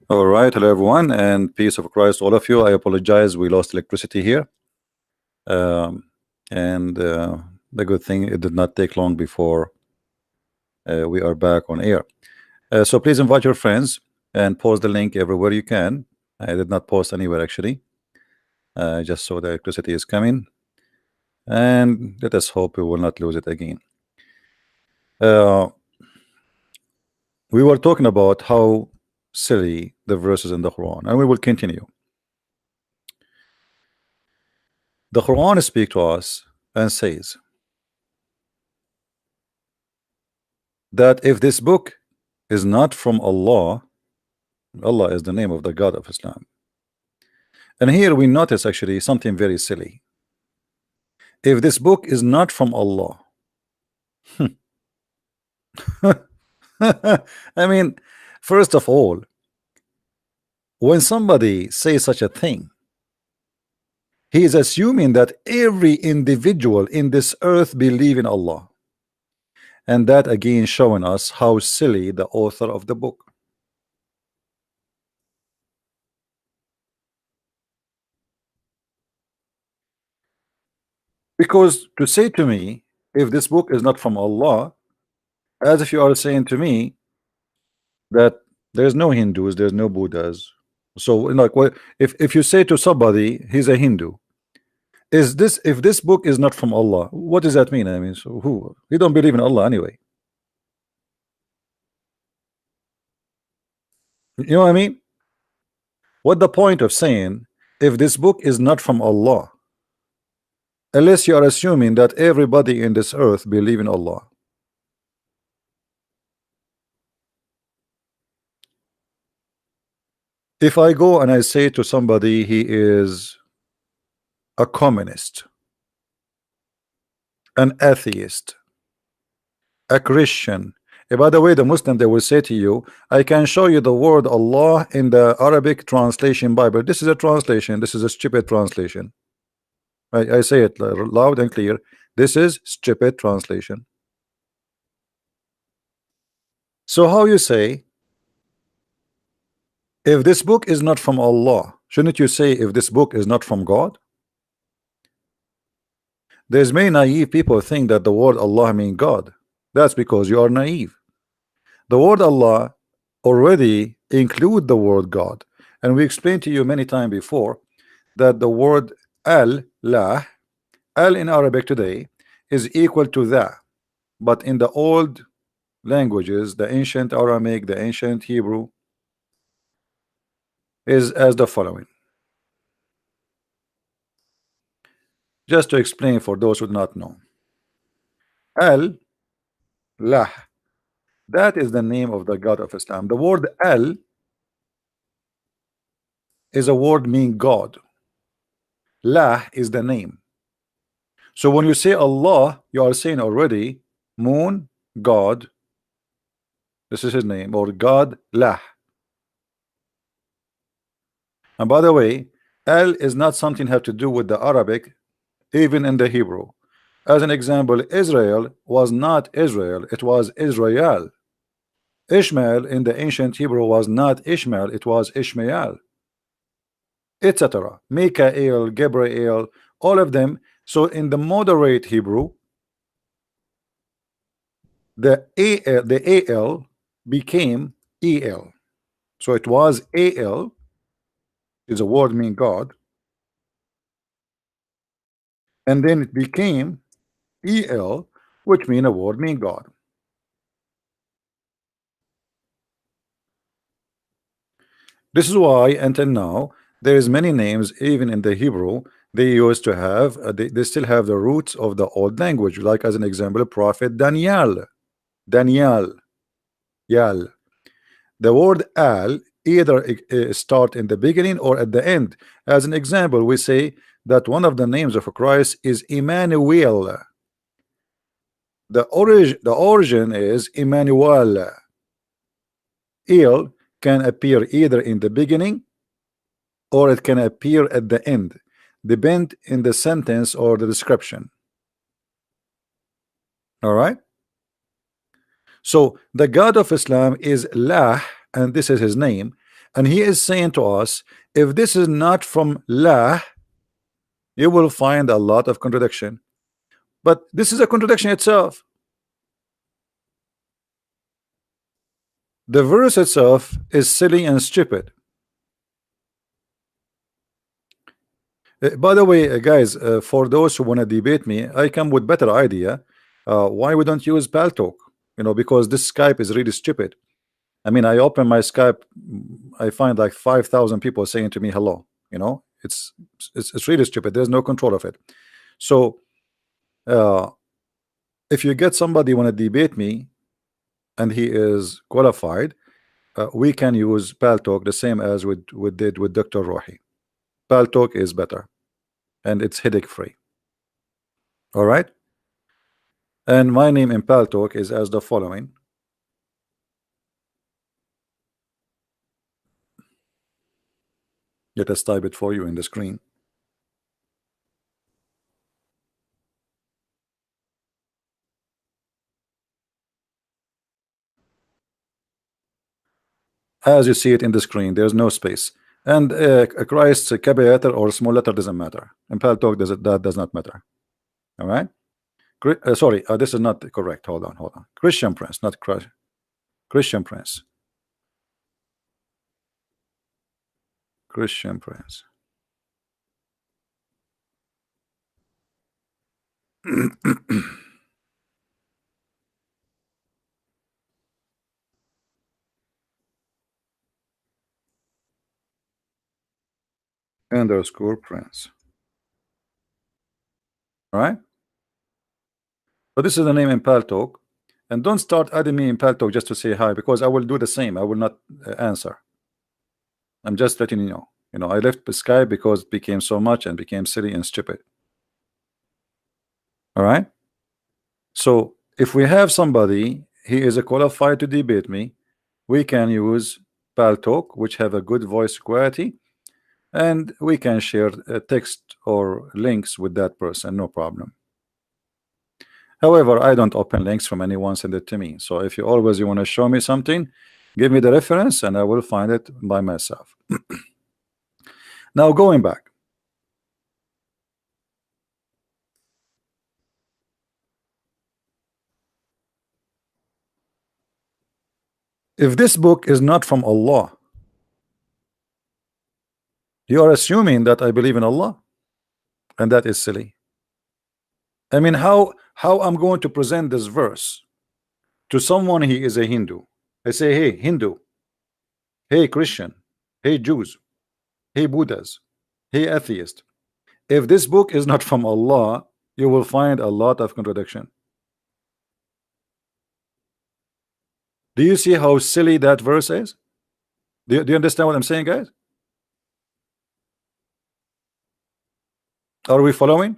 All right, hello everyone, and peace of Christ, all of you. I apologize, we lost electricity here, um, and the good thing it did not take long before we are back on air. So please invite your friends and post the link everywhere you can. I did not post anywhere actually. Just so the electricity is coming, and let us hope we will not lose it again. Uh, we were talking about how silly the verses in the Quran, and we will continue. The Quran speaks to us and says that if this book is not from Allah, Allah is the name of the God of Islam. And here we notice actually something very silly. If this book is not from Allah, I mean, first of all, when somebody says such a thing, he is assuming that every individual in this earth believe in Allah. And that again showing us how silly the author of the book. Because to say to me, if this book is not from Allah, as if you are saying to me that there's no Hindus, there's no Buddhas. So like, what if you say to somebody he's a Hindu, is this, if this book is not from Allah, what does that mean? I mean, so who, he don't believe in Allah anyway. You know what I mean? What the point of saying if this book is not from Allah, unless you are assuming that everybody in this earth believe in Allah? If I go and I say to somebody he is a communist, an atheist, a Christian, by the way, the Muslim, they will say to you, I can show you the word Allah in the Arabic translation Bible. This is a translation, this is a stupid translation. I say it loud and clear, this is stupid translation. So how you say, if this book is not from Allah, shouldn't you say if this book is not from God? There's many naive people think that the word Allah means God. That's because you are naive. The word Allah already include the word God, and we explained to you many times before that the word Allah, Al in Arabic today is equal to that, but in the old languages, the ancient Aramaic, the ancient Hebrew, is as the following. Just to explain for those who do not know, Al-Lah, that is the name of the God of Islam. The word Al is a word meaning God. Lah is the name. So when you say Allah, you are saying already moon, God, this is his name, or God Lah. And by the way, Al is not something have to do with the Arabic, even in the Hebrew. As an example, Israel was not Israel, it was Israel. Ishmael in the ancient Hebrew was not Ishmael, it was Ishmael, etc. Mikael, Gabriel, all of them. So in the moderate Hebrew, the AL became EL. So it was AL, is a word meaning God, and then it became EL, which mean a word meaning God. This is why until now there is many names even in the Hebrew they used to have, they still have the roots of the old language, like as an example, Prophet Daniel. Yal. The word Al either start in the beginning or at the end. As an example, we say that one of the names of Christ is Emmanuel. The origin is Emmanuel. El can appear either in the beginning or it can appear at the end, depend in the sentence or the description. All right. So the God of Islam is Lah, and this is his name, And he is saying to us, if this is not from La, you will find a lot of contradiction. But this is a contradiction itself. The verse itself is silly and stupid. By the way, guys, for those who want to debate me, I come with better idea. Why we don't use Paltalk? You know, because this Skype is really stupid. I mean, I open my Skype, I find like 5,000 people saying to me hello. You know, it's really stupid. There's no control of it. So if you get somebody want to debate me and he is qualified, we can use Paltalk the same as we did with Dr. Rohi. Paltalk is better and it's headache free. All right. And my name in Paltalk is as the following. Let us type it for you in the screen. As you see it in the screen, there's no space. And Christ's capital letter or small letter doesn't matter. In Paltalk, that does not matter. All right. Sorry, this is not correct. Hold on. Christian Prince, not Christ. Christian Prince. Christian Prince. Underscore Prince. All right. So this is the name in Paltalk. And don't start adding me in Paltalk just to say hi, because I will do the same. I will not answer. I'm just letting you know. You know, I left Skype because it became so much and became silly and stupid. All right. So if we have somebody, he is a qualified to debate me, we can use Paltalk, which have a good voice quality, and we can share text or links with that person, no problem. However, I don't open links from anyone, send it to me. So if you always want to show me something, give me the reference and I will find it by myself. Now going back. If this book is not from Allah, you are assuming that I believe in Allah, and that is silly. I mean, how I'm going to present this verse to someone he is a Hindu? I say, hey Hindu, hey Christian, hey Jews, hey Buddhas, hey atheist. If this book is not from Allah, you will find a lot of contradiction. Do you see how silly that verse is? Do you understand what I'm saying, guys? Are we following?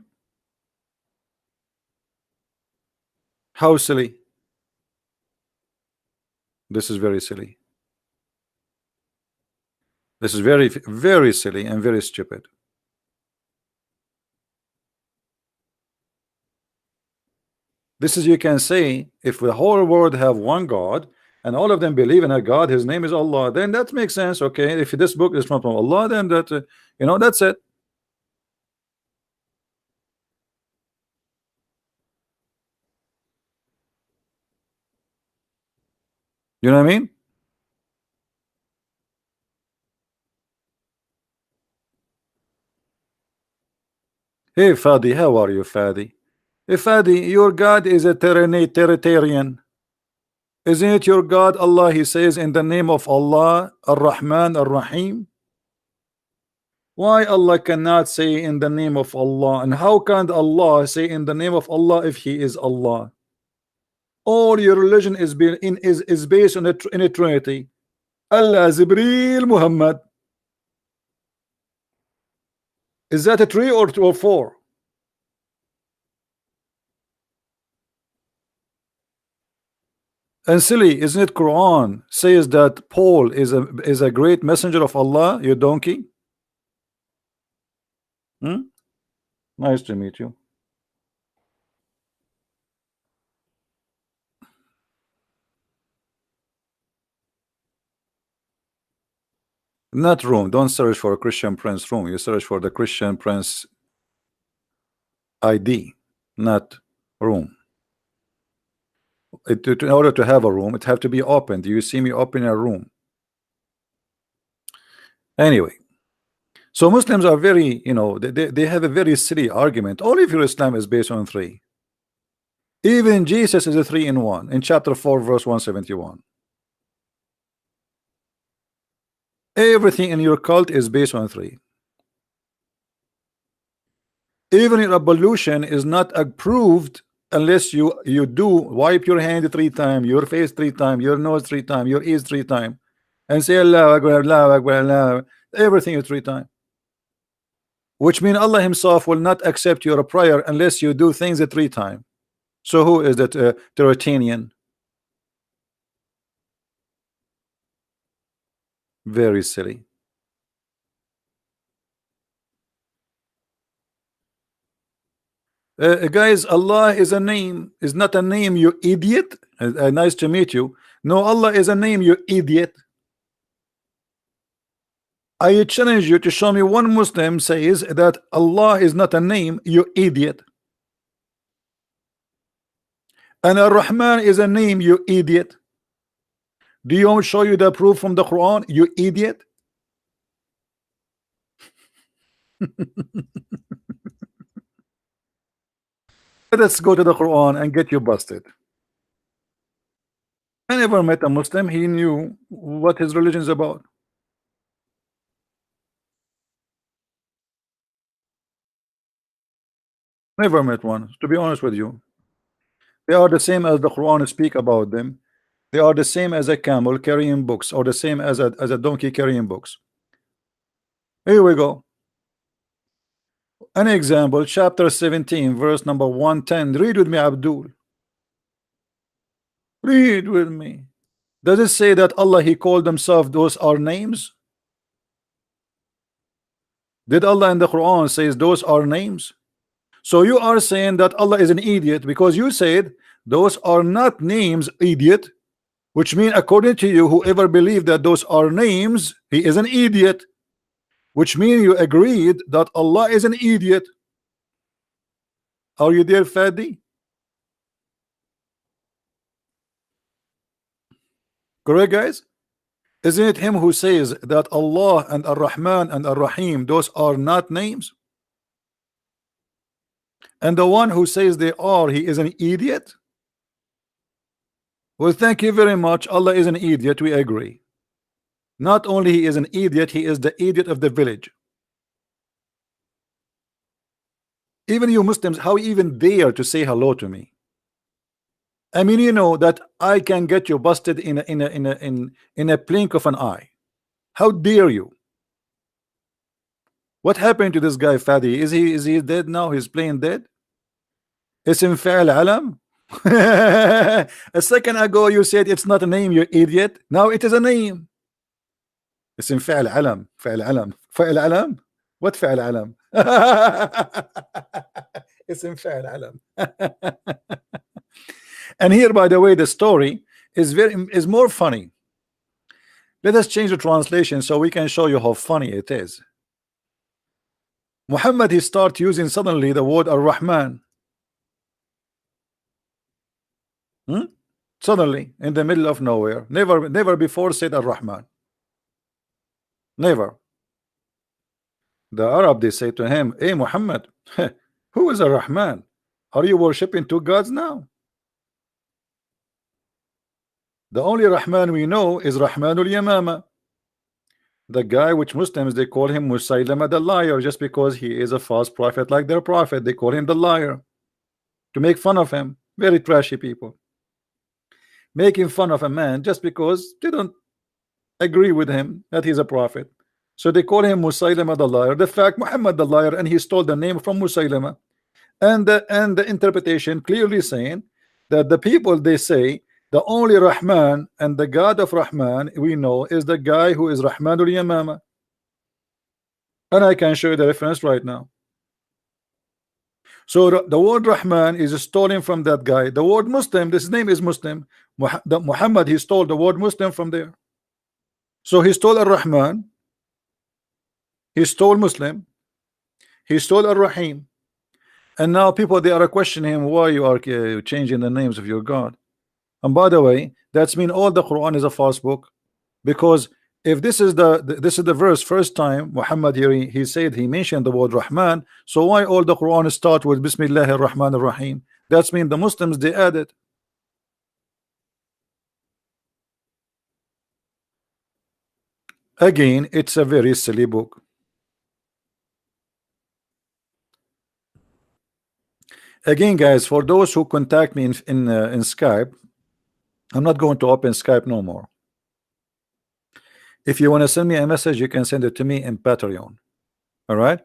How silly? This is very silly. This is very, very silly and very stupid. This is, you can say, if the whole world have one God and all of them believe in a God, his name is Allah, then that makes sense. Okay, if this book is from Allah, then that you know, that's it. You know what I mean? Hey Fadi, how are you, Fadi? Hey Fadi, your God is a Trinitarian. Isn't it your God, Allah? He says in the name of Allah, Ar-Rahman, Ar-Rahim. Why Allah cannot say in the name of Allah? And how can Allah say in the name of Allah if He is Allah? All your religion is based on in a Trinity. Allah, Zibril, Muhammad. Is that a three or two or four? And silly, isn't it Quran says that Paul is a great messenger of Allah, you donkey? Nice to meet you. Not room. Don't search for a Christian Prince room. You search for the Christian Prince ID, not room. In order to have a room, it have to be open. Do you see me open a room? Anyway, so Muslims are very, they have a very silly argument. All of your Islam is based on three. Even Jesus is a 3-in-1 in chapter 4 verse 171. Everything in your cult is based on three. Even your ablution is not approved unless you do wipe your hand 3 times, your face 3 times, your nose 3 times, your ears 3 times, and say Allah Akbar, Allah Akbar, Allah Akbar. Everything is 3 times. Which means Allah Himself will not accept your prayer unless you do things 3 times. So who is that Teuratanian? Very silly. Guys, Allah is a name, is not a name, you idiot. Nice to meet you. No, Allah is a name, you idiot. I challenge you to show me one Muslim says that Allah is not a name, you idiot. And Ar-Rahman is a name, you idiot. Do you want to show you the proof from the Quran, you idiot? Let's go to the Quran and get you busted. I never met a Muslim, he knew what his religion is about. Never met one, to be honest with you. They are the same as the Quran speak about them. They are the same as a camel carrying books, or the same as a donkey carrying books. Here we go. An example, chapter 17, verse number 110. Read with me, Abdul. Read with me. Does it say that Allah, He called Himself, those are names? Did Allah in the Quran says those are names? So you are saying that Allah is an idiot because you said those are not names, idiot. Which means according to you, whoever believed that those are names, he is an idiot. Which means you agreed that Allah is an idiot. Are you there, Fadi? Correct, guys? Isn't it him who says that Allah and Ar-Rahman and Ar-Rahim, those are not names? And the one who says they are, he is an idiot? Well, thank you very much. Allah is an idiot, we agree. Not only he is an idiot, he is the idiot of the village. Even you Muslims, how you even dare to say hello to me? I mean, you know that I can get you busted in a blink of an eye. How dare you? What happened to this guy, Fadi? Is he dead now? He's playing dead? Ism Fa'al Alam? A second ago you said it's not a name, you idiot. Now it is a name. Ism Fa'al Alam. Fa'al Alam. Fa'al Alam? What Fa'al Alam? Ism Fa'al Alam. And here, by the way, the story is more funny. Let us change the translation so we can show you how funny it is. Muhammad, he start using suddenly the word Ar-Rahman. Suddenly, in the middle of nowhere. Never before said Ar-Rahman. Never. The Arab, they say to him, hey Muhammad, who is Ar-Rahman? Are you worshiping 2 gods now? The only Rahman we know is Rahmanul Yamama. The guy which Muslims, they call him Musaylama the liar, just because he is a false prophet like their prophet. They call him the liar to make fun of him. Very trashy people. Making fun of a man just because they don't agree with him that he's a prophet. So they call him Musaylama the liar. The fact Muhammad the liar, and he stole the name from Musaylama. And the interpretation clearly saying that the people, they say the only Rahman and the God of Rahman we know is the guy who is Rahmanul Yamama. And I can show you the reference right now. So the word Rahman is stolen from that guy. The word Muslim, this name is Muslim. Muhammad, he stole the word Muslim from there. So he stole Ar-Rahman He stole Muslim. He stole Ar-Rahim. And now people, they are questioning him, why you are changing the names of your God. And by the way, that's mean all the Quran is a false book, because if this is the verse first time Muhammad here he said, he mentioned the word Rahman, so why all the Quran start with Bismillahir Rahmanir Rahim? That's mean the Muslims they added. Again, it's a very silly book. Again, guys, for those who contact me in Skype, I'm not going to open Skype no more. If you want to send me a message, you can send it to me in Patreon. All right?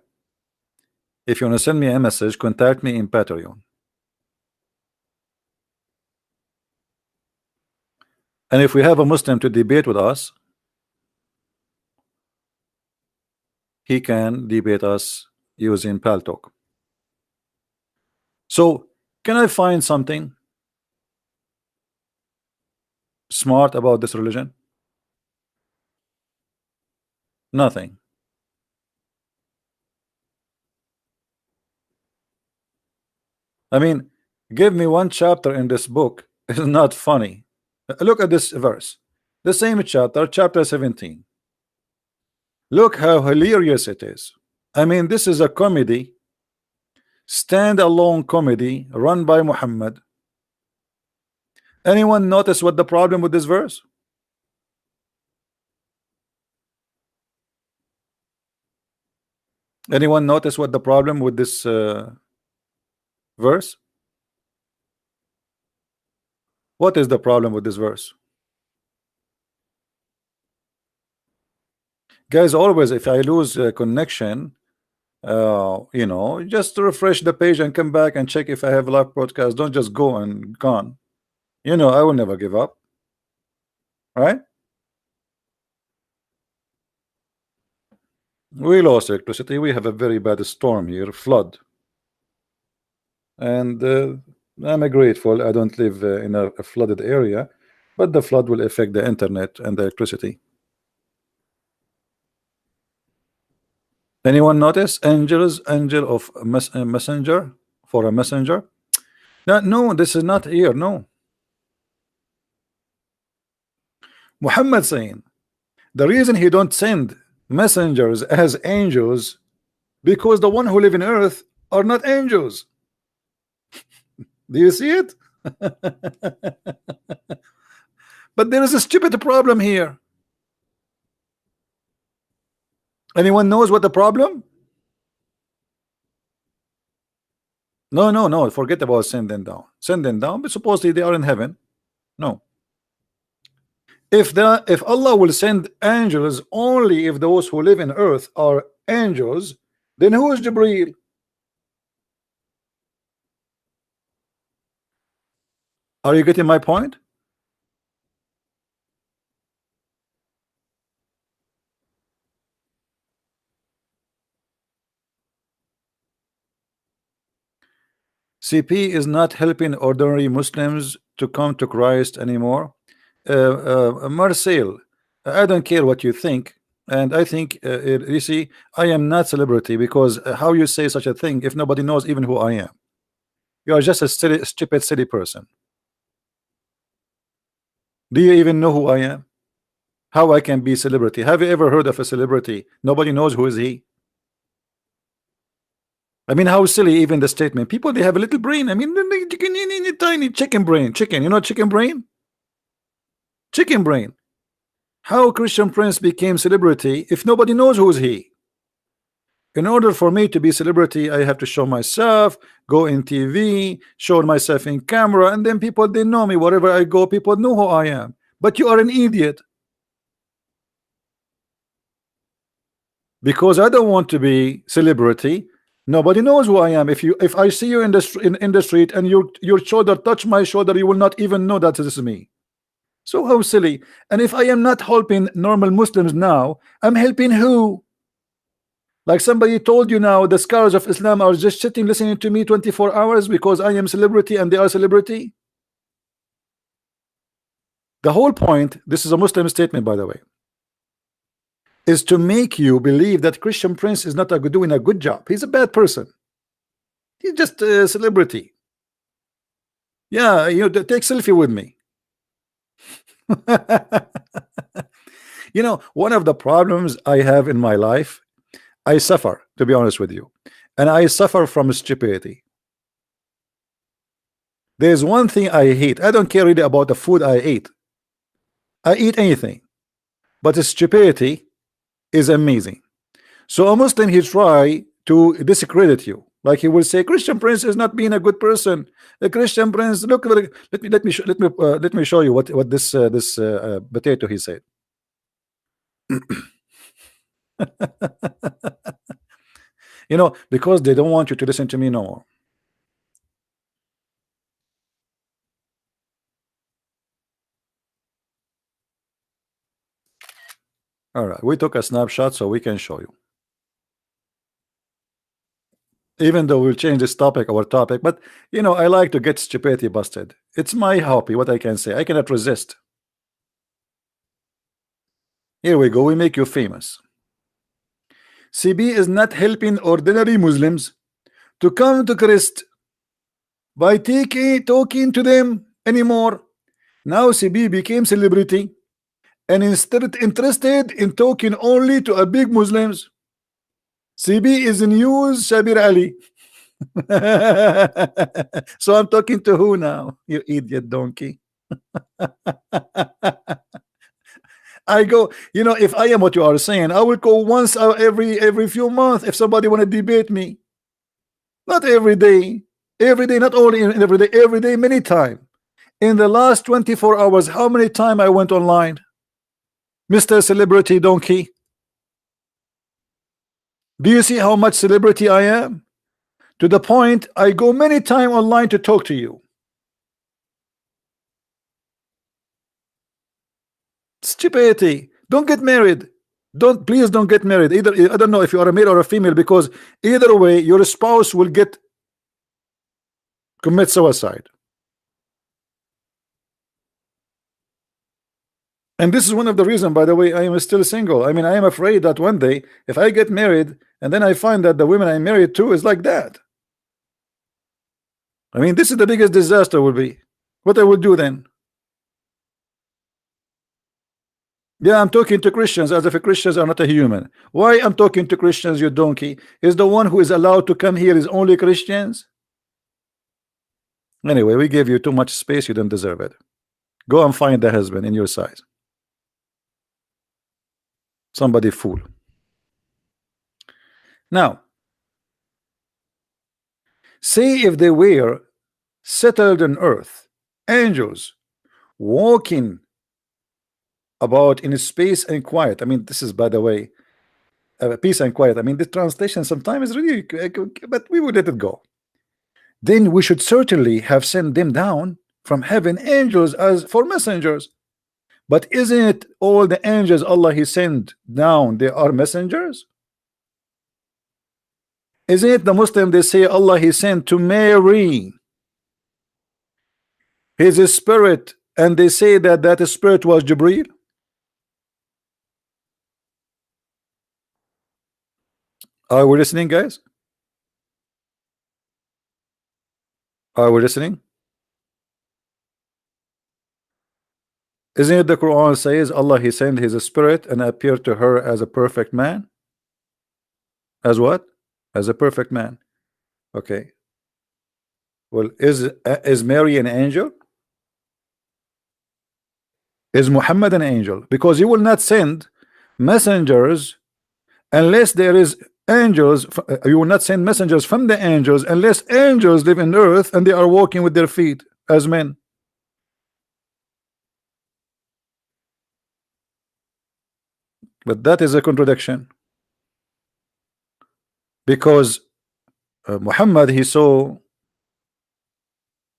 If you want to send me a message, contact me in Patreon. And if we have a Muslim to debate with us, he can debate us using Paltalk. So, can I find something smart about this religion? Nothing. I mean, give me one chapter in this book. It's not funny. Look at this verse. The same chapter, chapter 17. Look how hilarious it is. I mean, this is a comedy, stand-alone comedy run by Muhammad. Anyone notice what the problem with this verse? Anyone notice what the problem with this verse? What is the problem with this verse? Guys, always if I lose connection, you know, just refresh the page and come back and check if I have live broadcast. Don't just go and gone. You know, I will never give up. Right? We lost electricity. We have a very bad storm here, flood. And I'm grateful I don't live in a flooded area, but the flood will affect the internet and the electricity. Anyone notice angel of messenger for a messenger? No, this is not here. No. Muhammad saying the reason he don't send messengers as angels because the one who live in earth are not angels. Do you see it? But there is a stupid problem here. Anyone knows what the problem? No, forget about send them down. Send them down, but supposedly they are in heaven. No. If Allah will send angels only if those who live in earth are angels, then who is Jibreel? Are you getting my point? CP is not helping ordinary Muslims to come to Christ anymore. Marcel, I don't care what you think, and I think you see, I am not celebrity because how you say such a thing if nobody knows even who I am? You are just a silly, stupid, silly person. Do you even know who I am? How I can be celebrity? Have you ever heard of a celebrity? Nobody knows who is he. I mean, how silly even the statement. People, they have a little brain. I mean, tiny chicken brain. Chicken, you know chicken brain? Chicken brain. How Christian Prince became celebrity if nobody knows who is he? In order for me to be celebrity, I have to show myself, go in TV, show myself in camera, and then people, they know me. Wherever I go, people know who I am. But you are an idiot. Because I don't want to be celebrity. Nobody knows who I am. If I see you in the street and your shoulder touch my shoulder, you will not even know that this is me. So how silly. And if I am not helping normal Muslims now, I'm helping who? Like somebody told you now, the scholars of Islam are just sitting listening to me 24 hours because I am celebrity and they are celebrity. The whole point, this is a Muslim statement by the way, is to make you believe that Christian Prince is not doing a good job. He's a bad person. He's just a celebrity. Yeah, you know, take selfie with me. You know, one of the problems I have in my life, I suffer, to be honest with you, and I suffer from stupidity. There's one thing I hate. I don't care really about the food I eat. I eat anything, but stupidity is amazing. So a Muslim, he try to discredit you, like he will say Christian Prince is not being a good person. The Christian Prince, look, let me show you what this potato he said. You know, because they don't want you to listen to me no more. All right, we took a snapshot so we can show you. Even though we'll change this topic, our topic, but you know, I like to get stupidity busted. It's my hobby. What I can say, I cannot resist. Here we go. We make you famous. CB is not helping ordinary Muslims to come to Christ by talking to them anymore. Now CB became celebrity and instead interested in talking only to a big Muslims. CB is news Shabir Ali. So I'm talking to who now? You idiot donkey. I go, you know, if I am what you are saying, I will go once every few months if somebody want to debate me. Not every day, not only every day, many times. In the last 24 hours, how many times I went online? Mr. Celebrity Donkey. Do you see how much celebrity I am? To the point I go many times online to talk to you. Stupidity. Don't get married. Please don't get married. Either I don't know if you are a male or a female, because either way your spouse will commit suicide. And this is one of the reasons, by the way, I am still single. I mean, I am afraid that one day if I get married and then I find that the women I'm married to is like that. I mean, this is the biggest disaster will be. What I will do then? Yeah, I'm talking to Christians as if Christians are not a human. Why I'm talking to Christians, you donkey? Is the one who is allowed to come here is only Christians? Anyway, we gave you too much space. You don't deserve it. Go and find the husband in your size. Somebody fool. Now, say if they were settled on earth, angels walking about in space and quiet. I mean, this is, by the way, peace and quiet. I mean, the translation sometimes is really, but we would let it go. Then we should certainly have sent them down from heaven, angels as for messengers. But isn't it all the angels Allah He sent down, they are messengers? Isn't it the Muslim, they say Allah He sent to Mary His spirit, and they say that that spirit was Jibreel? Are we listening, guys? Are we listening? Isn't it the Quran says Allah He sent His spirit and appeared to her as a perfect man? As what? As a perfect man. Okay. Well, is Mary an angel? Is Muhammad an angel? Because He will not send messengers unless there is angels. You will not send messengers from the angels unless angels live in earth and they are walking with their feet as men. But that is a contradiction, because Muhammad, he saw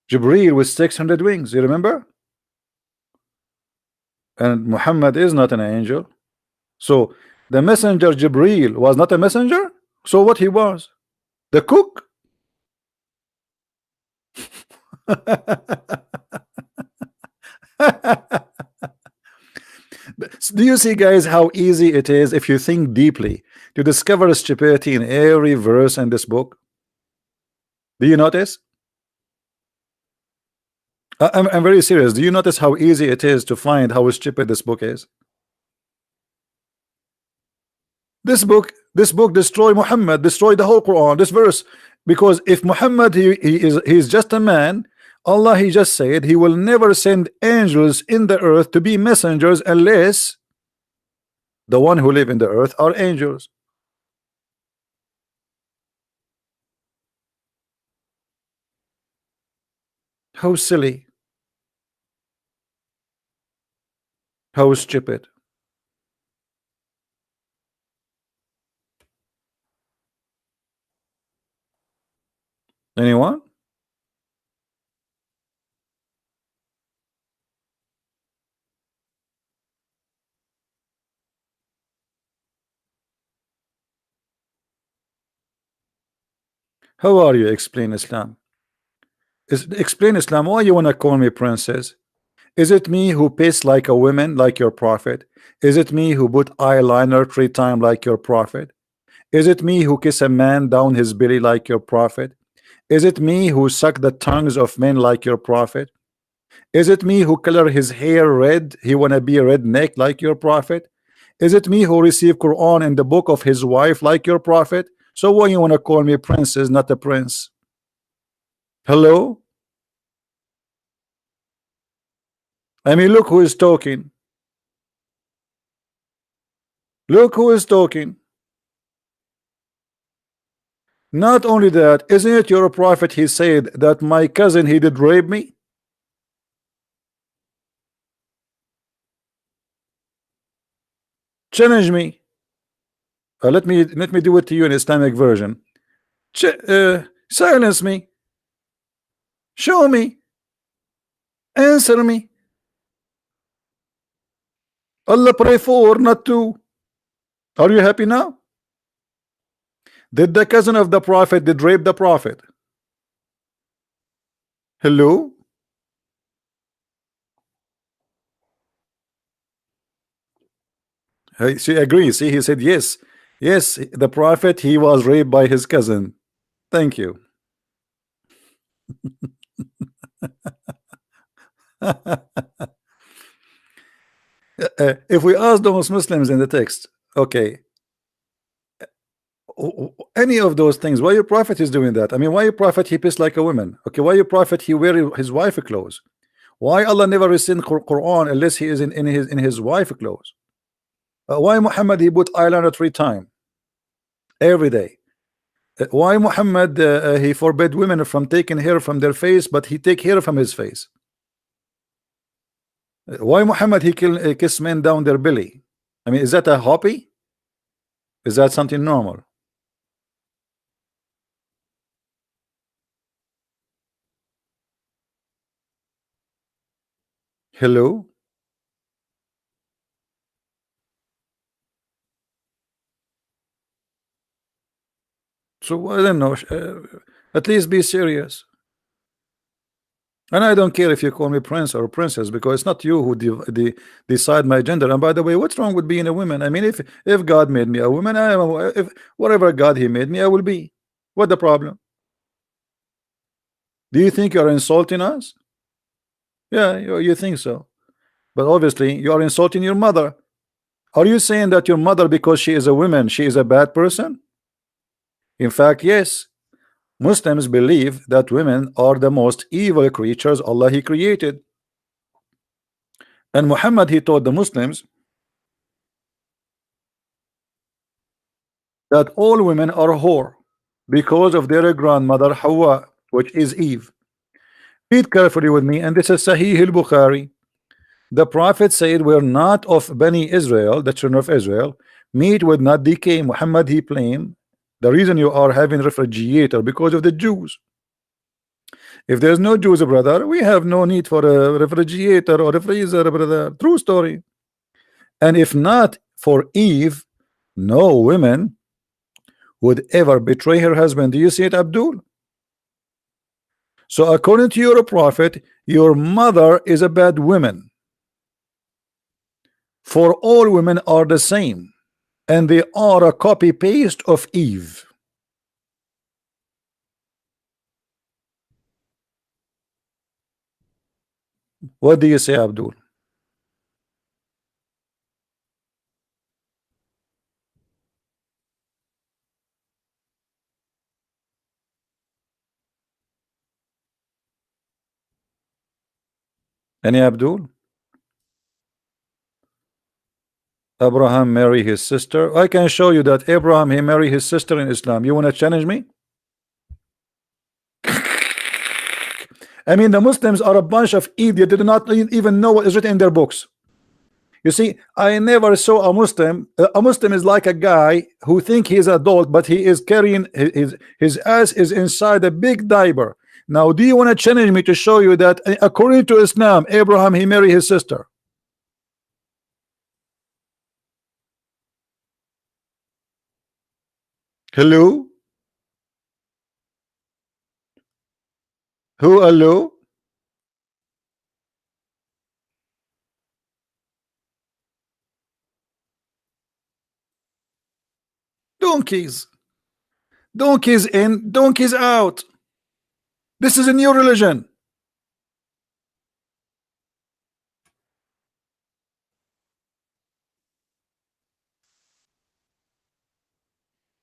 Jibreel with 600 wings, you remember? And Muhammad is not an angel. So the messenger Jibreel was not a messenger. So what he was? The cook? Do you see, guys, how easy it is if you think deeply to discover stupidity in every verse in this book? Do you notice? I'm very serious. Do you notice how easy it is to find how stupid this book is? This book destroy Muhammad, destroy the whole Quran, this verse. Because if Muhammad he's just a man, Allah he just said he will never send angels in the earth to be messengers unless the one who live in the earth are angels. How silly, how stupid. Anyone? How are you? Explain Islam. Explain Islam. Why you wanna call me princess? Is it me who piss like a woman like your prophet? Is it me who put eyeliner 3 times like your prophet? Is it me who kiss a man down his belly like your prophet? Is it me who suck the tongues of men like your prophet? Is it me who color his hair red? He wanna be a redneck like your prophet? Is it me who receive Quran in the book of his wife like your prophet? So why you wanna call me princess, not a prince? Hello? I mean, look who is talking. Look who is talking. Not only that, isn't it your prophet he said that my cousin he did rape me? Challenge me. Let me do it to you in Islamic version. Silence me. Show me. Answer me. Allah pray for, not to. Are you happy now? Did the cousin of the prophet did rape the prophet? Hello? She agrees. See, he said yes. Yes, the prophet he was raped by his cousin. Thank you. If we ask those Muslims in the text, okay, any of those things, why your prophet is doing that? I mean, why your prophet he pissed like a woman? Okay, why your prophet he wear his wife clothes? Why Allah never send Quran unless he is in his wife clothes? Why Muhammad he put eyeliner 3 times every day? Why Muhammad he forbid women from taking hair from their face, but he take hair from his face? Why Muhammad he kiss men down their belly? I mean, is that a hobby? Is that something normal? Hello? So I don't know. At least be serious. And I don't care if you call me prince or princess, because it's not you who decide my gender. And by the way, what's wrong with being a woman? I mean, if God made me a woman, if whatever God he made me, I will be. What the problem? Do you think you're insulting us? Yeah, you think so. But obviously, you are insulting your mother. Are you saying that your mother, because she is a woman, she is a bad person? In fact, yes. Muslims believe that women are the most evil creatures Allah he created. And Muhammad he taught the Muslims that all women are whore because of their grandmother Hawa, which is Eve. Read carefully with me, and this is Sahih al-Bukhari. The Prophet said, we're not of Bani Israel, the children of Israel. Meat would not decay. Muhammad he claimed the reason you are having refrigerator because of the Jews. If there's no Jews, brother, we have no need for a refrigerator or a freezer, brother. True story. And if not for Eve, no woman would ever betray her husband. Do you see it, Abdul? So according to your prophet, your mother is a bad woman For all women are the same, and they are a copy paste of Eve. What do you say, Abdul? Any Abdul? Abraham marry his sister. I can show you that Abraham he married his sister in Islam. You want to challenge me? I mean, the Muslims are a bunch of idiots. They do not even know what is written in their books. You see, I never saw a Muslim. A Muslim is like a guy who think he is adult, but he is carrying his ass is inside a big diaper. Now, do you want to challenge me to show you that according to Islam, Abraham he married his sister? Hello? Who? Hello? Donkeys. Donkeys in, donkeys out. This is a new religion.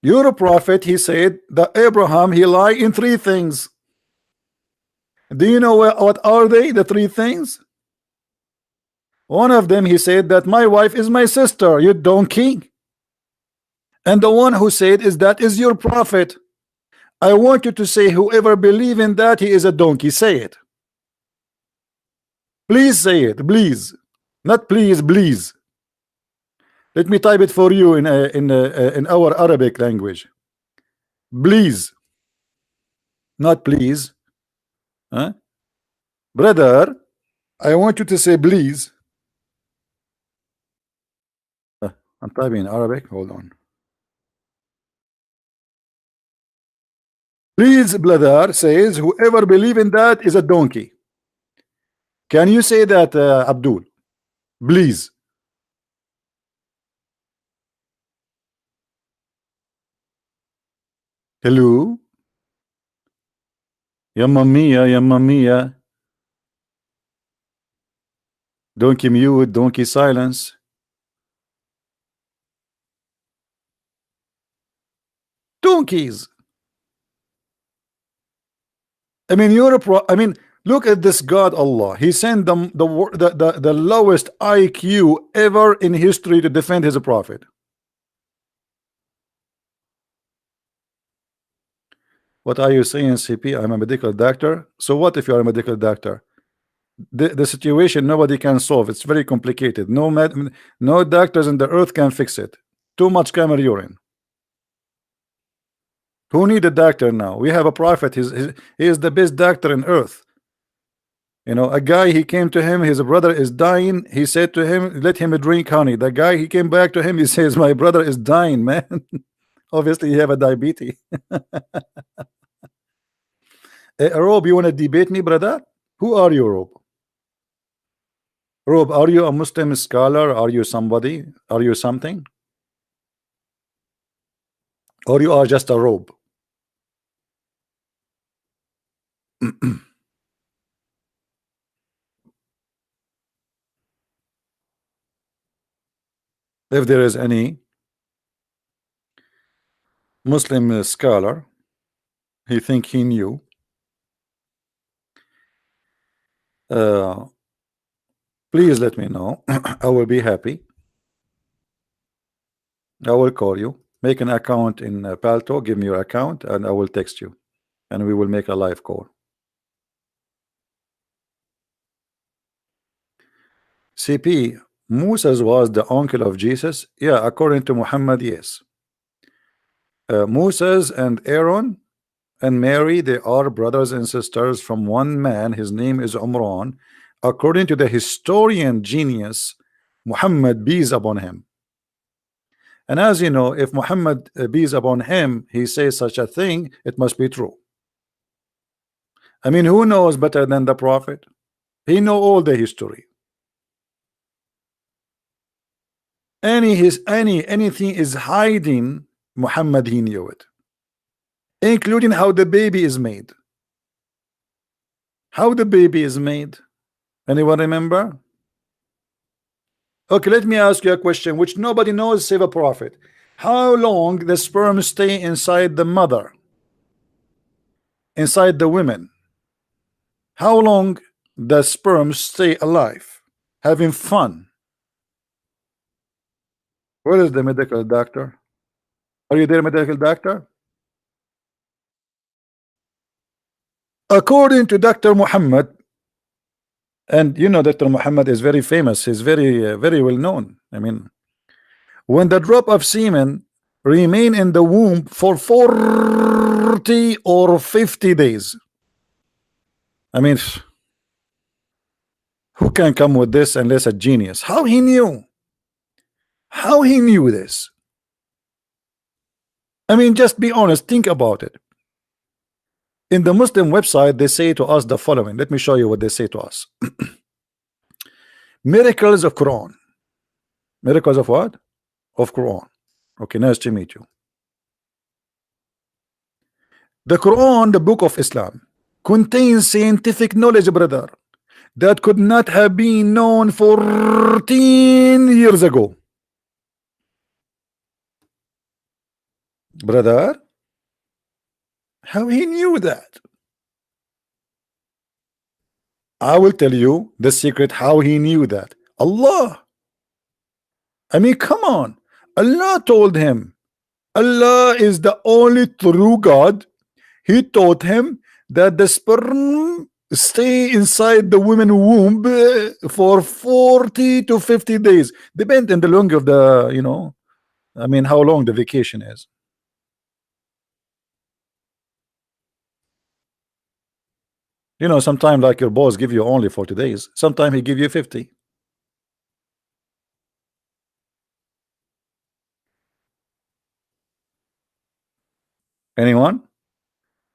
You're a prophet. He said that Abraham he lied in three things. Do you know what are they? The three things. One of them he said that my wife is my sister. You donkey. And the one who said is that is your prophet. I want you to say whoever believe in that he is a donkey. Say it. Please say it. Please. Not please. Please. Let me type it for you in our Arabic language. Please. Not please. Huh? Brother, I want you to say please. I'm typing in Arabic. Hold on. Please, brother, says whoever believe in that is a donkey. Can you say that, Abdul? Please. Hello? Yamma mia, yamma mia. Donkey mute, donkey silence. Donkeys. I mean, I mean, look at this God Allah. He sent them the lowest IQ ever in history to defend his prophet. What are you saying, CP? I'm a medical doctor. So what if you're a medical doctor? The situation nobody can solve. It's very complicated. No doctors in the earth can fix it. Too much camel urine. Who need a doctor now? We have a prophet. He is the best doctor in earth. You know, a guy, he came to him, his brother is dying. He said to him, let him drink honey. The guy, he came back to him, he says, my brother is dying, man. Obviously, you have a diabetes. Rob, you want to debate me, brother? Who are you, Rob? Rob, are you a Muslim scholar? Are you somebody? Are you something? Or you are just a robe? If there is any Muslim scholar, he think he knew, please let me know. I will be happy. I will call you. Make an account in Palto. Give me your account, and I will text you, and we will make a live call. CP, Moses was the uncle of Jesus. Yeah, according to Muhammad, yes. Moses and Aaron and Mary, they are brothers and sisters from one man. His name is Umran. According to the historian genius Muhammad, peace upon him. And as you know, if Muhammad peace upon him, he says such a thing, it must be true. I mean, who knows better than the prophet? He know all the history. anything is hiding, Muhammad, he knew it, including how the baby is made. How the baby is made? Anyone remember? Okay, let me ask you a question which nobody knows save a prophet. How long the sperm stay inside the mother, inside the women? How long the sperm stay alive, having fun? Where is the medical doctor? Are you there, medical doctor? According to Dr. Muhammad, and you know Dr. Muhammad is very famous, he's very well known. I mean, when the drop of semen remain in the womb for 40 or 50 days. I mean, who can come with this unless a genius? How he knew? How he knew this? I mean, just be honest, think about it. In the Muslim website, they say to us the following. Let me show you what they say to us. Miracles of Quran. Miracles of what? Of Quran. Okay, nice to meet you. The Quran, the book of Islam, contains scientific knowledge, brother, that could not have been known 14 years ago. Brother, how he knew that? I will tell you the secret how he knew that. Allah. I mean, come on. Allah told him. Allah is the only true God. He told him that the sperm stay inside the woman womb for 40 to 50 days. Depends on the length of the, you know, I mean, how long the vacation is. You know, sometimes like your boss give you only 40 days. Sometimes he give you 50. Anyone?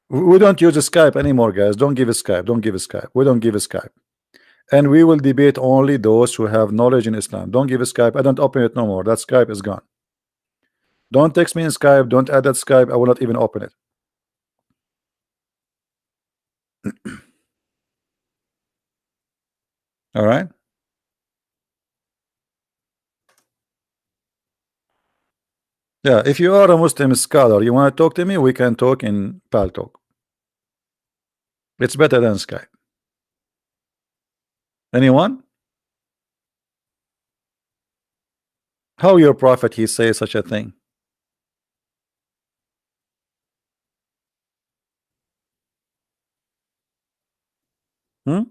We don't use Skype anymore, guys. Don't give a Skype. Don't give a Skype. We don't give a Skype. And we will debate only those who have knowledge in Islam. Don't give a Skype. I don't open it no more. That Skype is gone. Don't text me in Skype. Don't add that Skype. I will not even open it. All right. Yeah, if you are a Muslim scholar, you want to talk to me, we can talk in Pal Talk. It's better than Skype. Anyone? How your prophet he say such a thing? Hmm?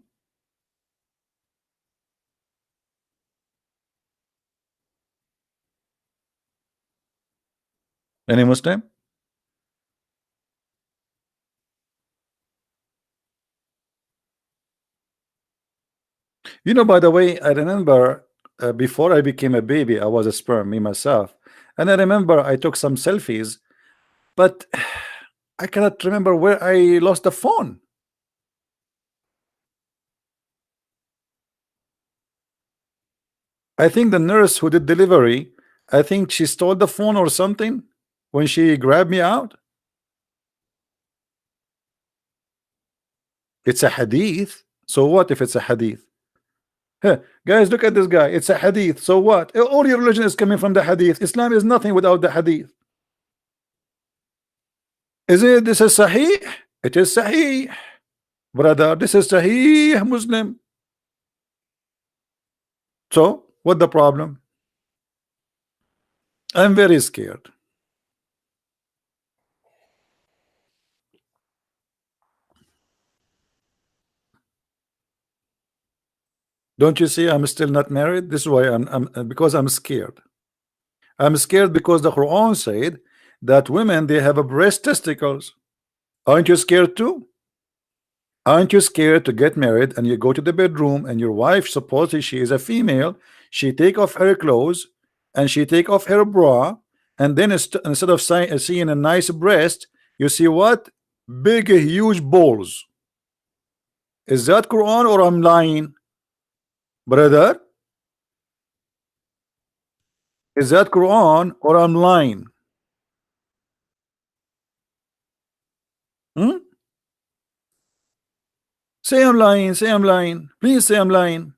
Any Muslim? You know, by the way, I remember before I became a baby, I was a sperm, me myself. And I remember I took some selfies, but I cannot remember where I lost the phone. I think the nurse who did delivery, I think she stole the phone or something when she grabbed me out. It's a hadith. So what if it's a hadith? Huh. Guys, look at this guy. It's a hadith. So what? All your religion is coming from the hadith. Islam is nothing without the hadith. Is it this is sahih? It is sahih, brother. This is sahih Muslim. So what the problem? I'm very scared. Don't you see I'm still not married? This is why I'm because I'm scared. I'm scared because the Quran said that women they have a breast testicles. Aren't you scared too? Aren't you scared to get married and you go to the bedroom and your wife, supposedly she is a female, she take off her clothes and she take off her bra, and then instead of seeing a nice breast, you see what? Big huge balls. Is that Quran or I'm lying, brother? Is that Quran or I'm lying? Hmm? Say I'm lying. Say I'm lying. Please say I'm lying.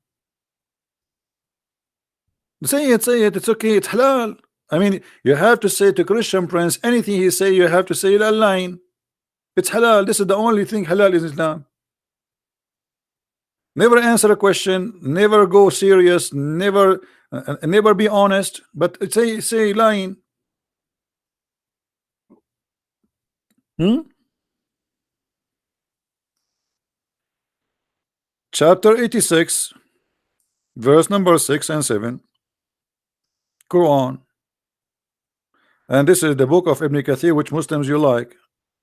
Say it. Say it. It's okay. It's halal. I mean, you have to say to Christian Prince anything he say. You have to say you're lying. It's halal. This is the only thing halal is Islam. Never answer a question. Never go serious. Never be honest. But say lying. Hmm? Chapter 86, verse number 6 and 7. Quran. And this is the book of Ibn Kathir, which Muslims you like.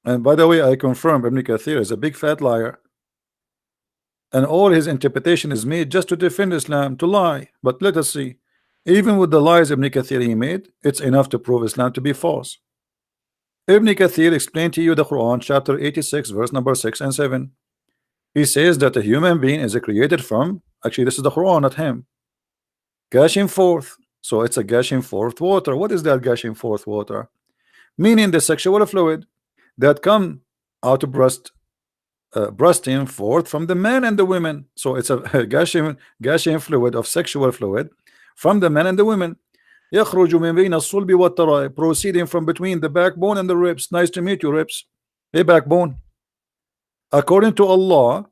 And by the way, I confirm Ibn Kathir is a big fat liar. And all his interpretation is made just to defend Islam, to lie. But let us see. Even with the lies Ibn Kathir he made, it's enough to prove Islam to be false. Ibn Kathir explained to you the Quran, chapter 86, verse number 6 and 7. He says that a human being is created from, actually this is the Quran, not him, gushing forth. So it's a gushing forth water. What is that gushing forth water? Meaning the sexual fluid that come out of bursting forth from the man and the women. So it's a gushing fluid of sexual fluid from the men and the women. يخرج من بين الصلب والترائب, proceeding from between the backbone and the ribs. Nice to meet you, ribs. Hey, backbone. According to Allah,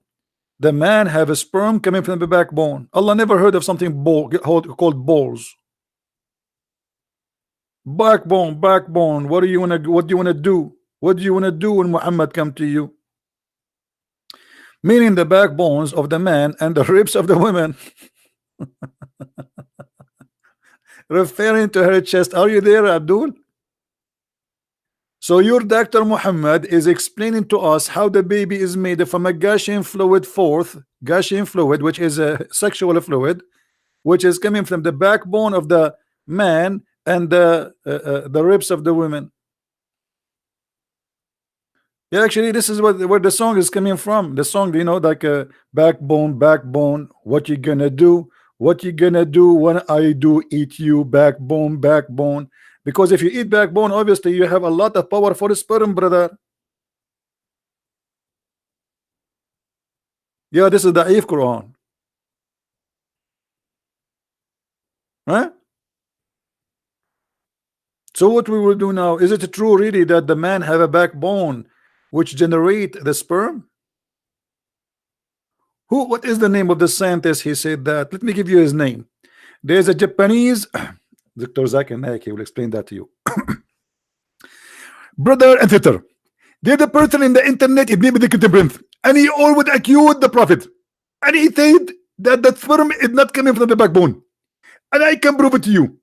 the man have a sperm coming from the backbone. Allah never heard of something called balls. Backbone. What do you want to? What do you want to do? What do you want to do when Muhammad come to you? Meaning the backbones of the man and the ribs of the women. Referring to her chest. Are you there, Abdul? So your Dr. Muhammad is explaining to us how the baby is made from a gushing fluid gushing fluid, which is a sexual fluid, which is coming from the backbone of the man and the ribs of the women. Yeah, actually, this is where the song is coming from. The song, you know, like a backbone. What you gonna do? What you gonna do when I do eat you? Backbone. Because if you eat backbone, obviously you have a lot of power for the sperm, brother. Yeah, this is the Da'if Quran. Huh? So what we will do now, is it true really that the man have a backbone which generate the sperm? What is the name of the scientist? He said that. Let me give you his name. There's a Japanese Dr. Zacharias, he will explain that to you. Brother and sister, there's a person in the internet, his name is the Prince, and he always accused the Prophet, and he said that the sperm is not coming from the backbone, and I can prove it to you.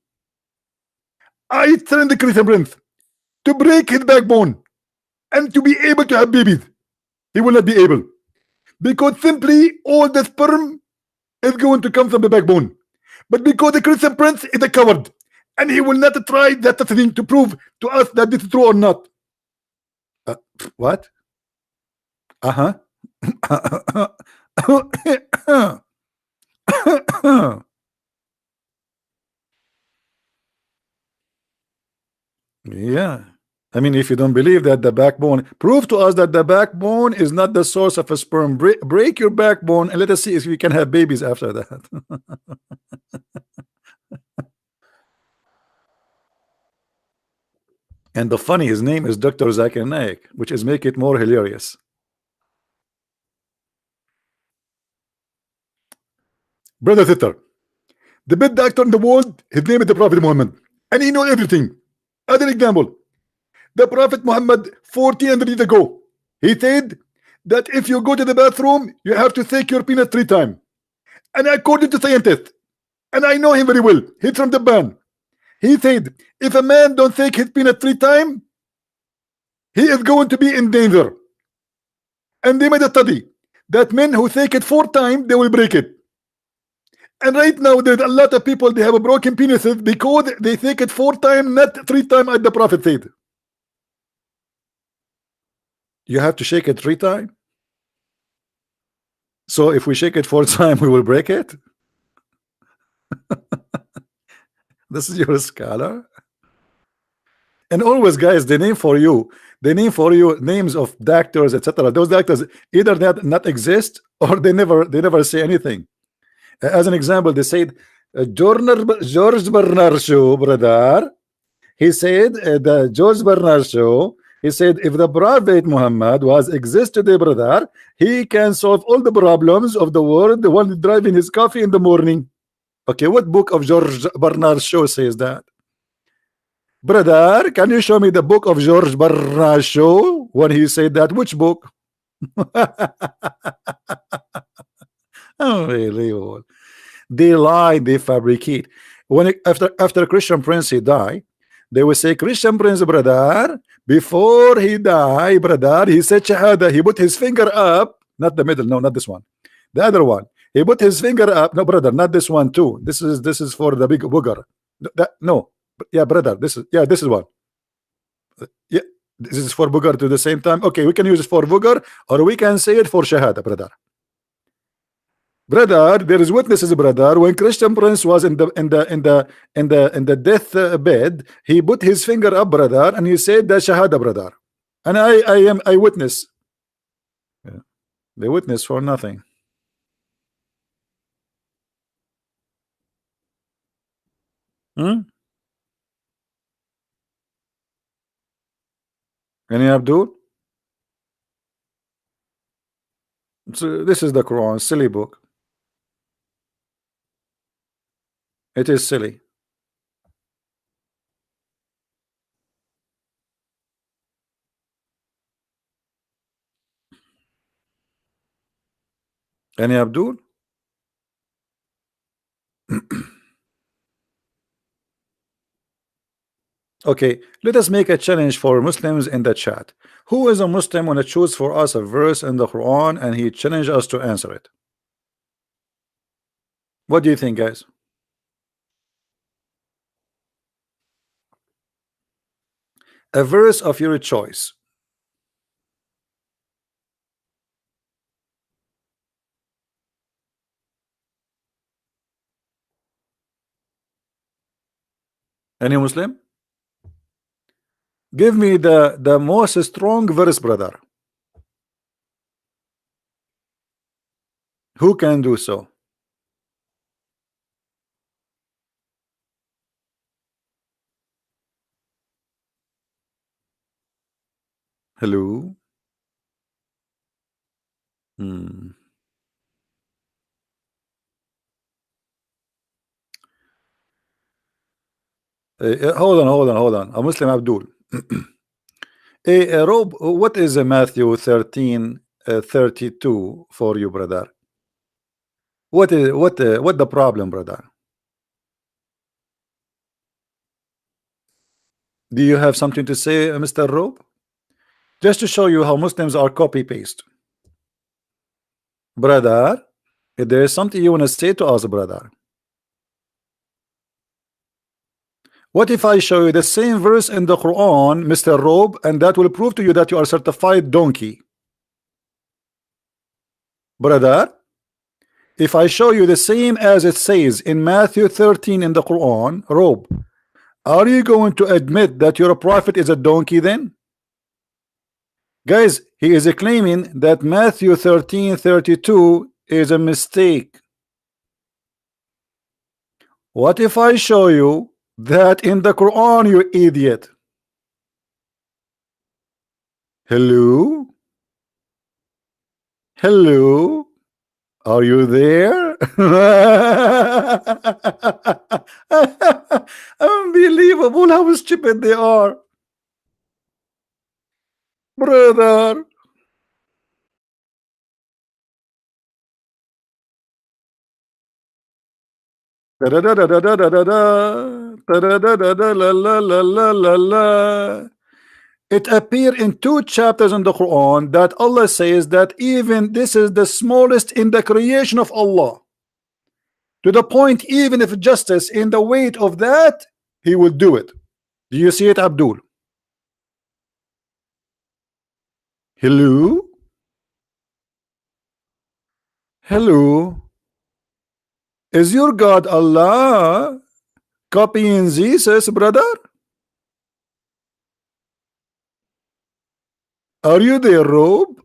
I trained the Christian Prince to break his backbone and to be able to have babies. He will not be able, because simply all the sperm is going to come from the backbone. But because the Christian Prince is a coward, and he will not try that thing to prove to us that this is true or not. What? Yeah. I mean, if you don't believe that the backbone, prove to us that the backbone is not the source of a sperm. Break your backbone and let us see if we can have babies after that. And the funny, his name is Dr. Zacharias, which is make it more hilarious. Brother sister, the best doctor in the world, his name is the Prophet Muhammad, and he knows everything. Other example, the Prophet Muhammad 1400 years ago, he said that if you go to the bathroom, you have to take your penis 3 times. And according to scientists, and I know him very well, he's from Japan, he said if a man don't take his penis 3 times, he is going to be in danger. And they made a study that men who take it 4 times, they will break it. And right now there's a lot of people, they have a broken penises because they take it 4 times, not 3 times as the Prophet said. You have to shake it 3 times. So if we shake it 4 times, we will break it. This is your scholar. And always, guys, they name for you names of doctors, etc. Those doctors either not exist or they never say anything. As an example, they said George Bernard Shaw, brother. He said the George Bernard Shaw. He said if the Prophet Muhammad was exist today, brother, he can solve all the problems of the world while driving his coffee in the morning. Okay, what book of George Bernard Shaw says that? Brother, can you show me the book of George Bernard Shaw when he said that? Which book? Unbelievable. They lie, they fabricate. After Christian Prince he died, they will say Christian Prince, brother, before he died, brother, he said shahada. He put his finger up, not the middle, no, not this one, the other one. He put his finger up. No, brother, not this one too. This is for the big booger. No, yeah, brother, this is one. Yeah, this is for booger to the same time. Okay, we can use it for booger, or we can say it for shahada, brother. Brother, there is witnesses, brother. When Christian Prince was in the death bed, he put his finger up, brother, and he said the shahada, brother. And I am a witness. Yeah. The witness for nothing. Any Abdul? So this is the Quran, silly book. It is silly. Any Abdul? Okay, let us make a challenge for Muslims in the chat. Who is a Muslim when it choose for us a verse in the Quran and he challenge us to answer it? What do you think, guys? A verse of your choice. Any Muslim? Give me the most strong verse, brother. Who can do so? Hello? Hold on. A Muslim Abdul. Rob, what is Matthew 13, 32 for you, brother? What the problem, brother? Do you have something to say, Mr. Rob? Just to show you how Muslims are copy paste. Brother, if there is something you want to say to us, brother. What if I show you the same verse in the Quran, Mr. Rob, and that will prove to you that you are certified donkey? Brother, if I show you the same as it says in Matthew 13 in the Quran, Rob, are you going to admit that your prophet is a donkey then? Guys, he is claiming that Matthew 13:32 is a mistake. What if I show you that in the Quran, you idiot? Hello? Hello? Are you there? Unbelievable how stupid they are. Brother. It appears in 2 chapters in the Quran that Allah says that even this is the smallest in the creation of Allah. To the point, even if justice in the weight of that, he will do it. Do you see it, Abdul? Hello? Hello? Is your God Allah? Copying Jesus, brother? Are you the robe?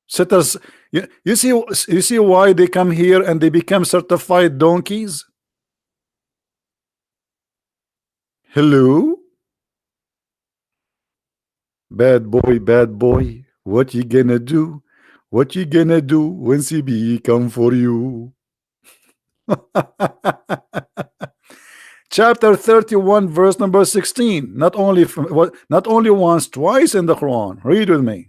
Set us. You see why they come here and they become certified donkeys? Hello? Bad boy, what you gonna do? What you gonna do when CB come for you? Chapter 31, verse number 16. Not only not only once, twice in the Quran. Read with me.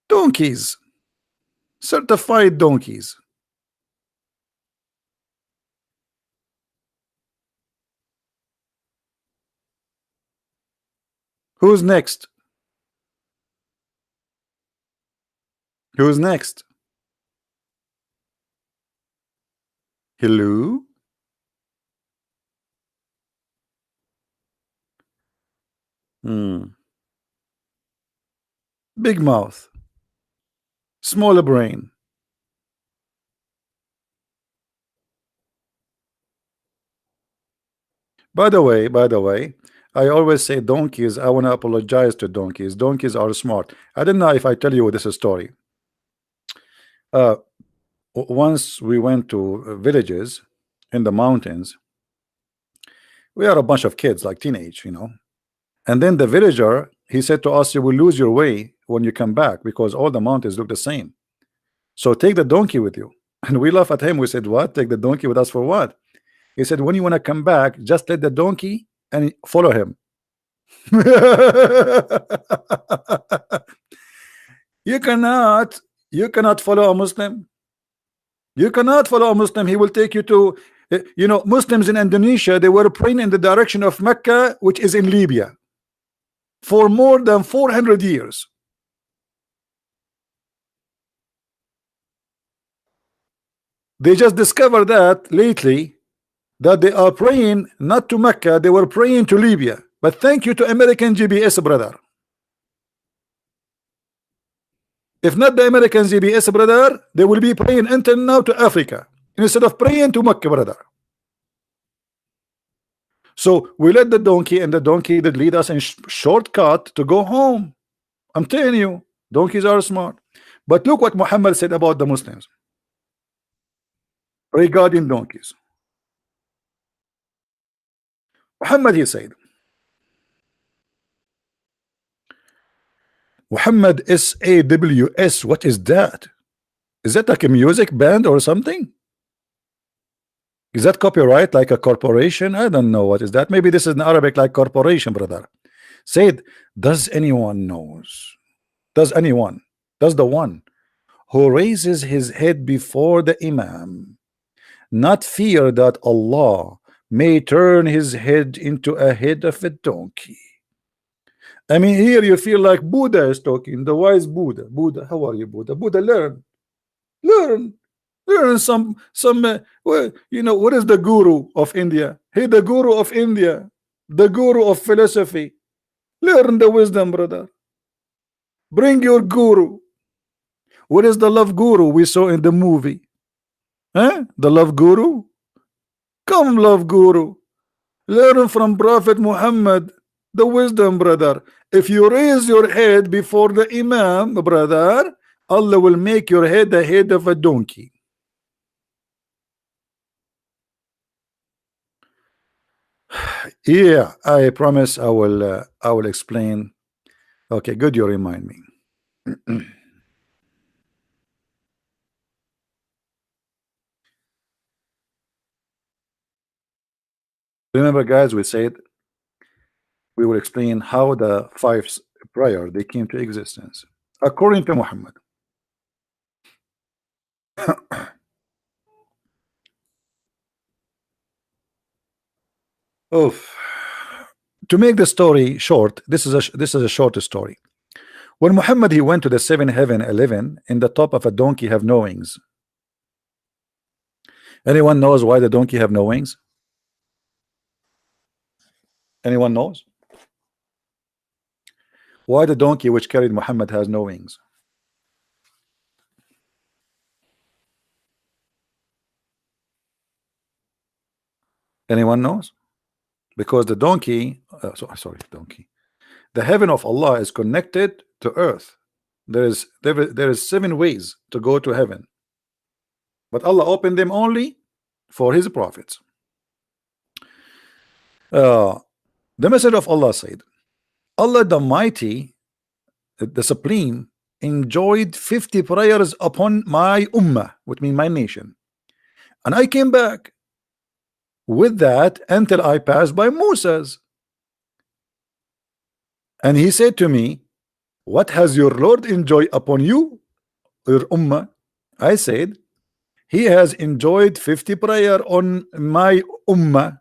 Donkeys, certified donkeys. Who's next? Who's next? Hello? Big mouth, smaller brain. By the way, I always say donkeys. I want to apologize to donkeys. Donkeys are smart. I don't know if I tell you this story. Once we went to villages in the mountains. We are a bunch of kids, like teenage, And then the villager, he said to us, you will lose your way when you come back because all the mountains look the same. So take the donkey with you. And we laugh at him. We said, what? Take the donkey with us for what? He said, when you want to come back, just let the donkey and follow him. You cannot follow a Muslim. You cannot follow a Muslim. He will take you to, Muslims in Indonesia, they were praying in the direction of Mecca, which is in Libya, for more than 400 years. They just discovered that lately, that they are praying not to Mecca, they were praying to Libya. But thank you to American GPS, brother. If not the American GPS, brother, they will be praying until now to Africa instead of praying to Mecca, brother. So we let the donkey, and the donkey that lead us in shortcut to go home. I'm telling you, donkeys are smart. But look what Muhammad said about the Muslims regarding donkeys. Muhammad, he said, Muhammad SAWS, what is that? Is that like a music band or something? Is that copyright like a corporation? I don't know what is that. Maybe this is in Arabic like corporation, brother. Said, does anyone knows? Does the one who raises his head before the Imam not fear that Allah may turn his head into a head of a donkey? I mean, here you feel like Buddha is talking, the wise Buddha. Buddha, how are you, Buddha? Buddha, learn some well, what is the guru of India? Hey, the guru of India, the guru of philosophy. Learn the wisdom, brother. Bring your guru. What is the love guru we saw in the movie? Huh? The love guru? Come, love guru. Learn from Prophet Muhammad the wisdom, brother. If you raise your head before the Imam, brother, Allah will make your head the head of a donkey. Yeah, I promise I will explain. Okay, good, you remind me. Remember, guys, we said we will explain how the five prior they came to existence according to Muhammad. Oof. To make the story short, this is a short story. When Muhammad he went to the 7th heaven 11, in the top of a donkey have no wings. Anyone knows why the donkey have no wings? Anyone knows why the donkey which carried Muhammad has no wings? Anyone knows? Because the donkey, sorry, donkey. The heaven of Allah is connected to earth. There is 7 ways to go to heaven, but Allah opened them only for His prophets. The Messenger of Allah said, Allah the Mighty, the Supreme, enjoyed 50 prayers upon my ummah, which means my nation, and I came back with that until I passed by Moses, and he said to me, what has your Lord enjoyed upon you, your ummah? I said, he has enjoyed 50 prayer on my ummah.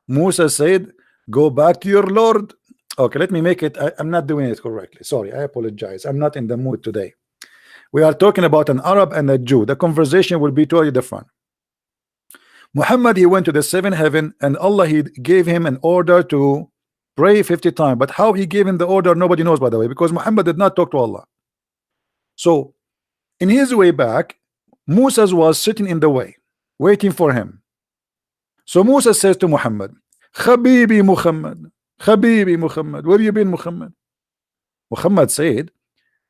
Musa said, go back to your Lord. Okay, let me make it. I'm not doing it correctly. Sorry, I apologize. I'm not in the mood today. We are talking about an Arab and a Jew. The conversation will be totally different. Muhammad, he went to the 7th heaven, and Allah, he gave him an order to pray 50 times. But how he gave him the order, nobody knows, by the way, because Muhammad did not talk to Allah. So in his way back, Musa was sitting in the way, waiting for him. So Musa says to Muhammad, Habibi Muhammad, Habibi Muhammad, where you been, Muhammad? Muhammad said,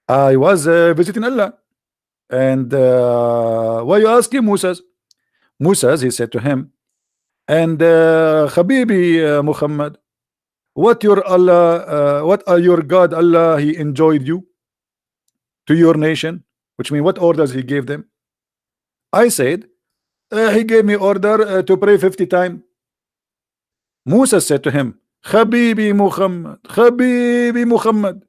I was visiting Allah. And why you asking, Musa? Musa, he said to him, and Habibi Muhammad, what your Allah, what are your God Allah, he enjoyed you to your nation, which means what orders he gave them? I said, he gave me order to pray 50 times. Musa said to him, Habibi Muhammad, Habibi Muhammad,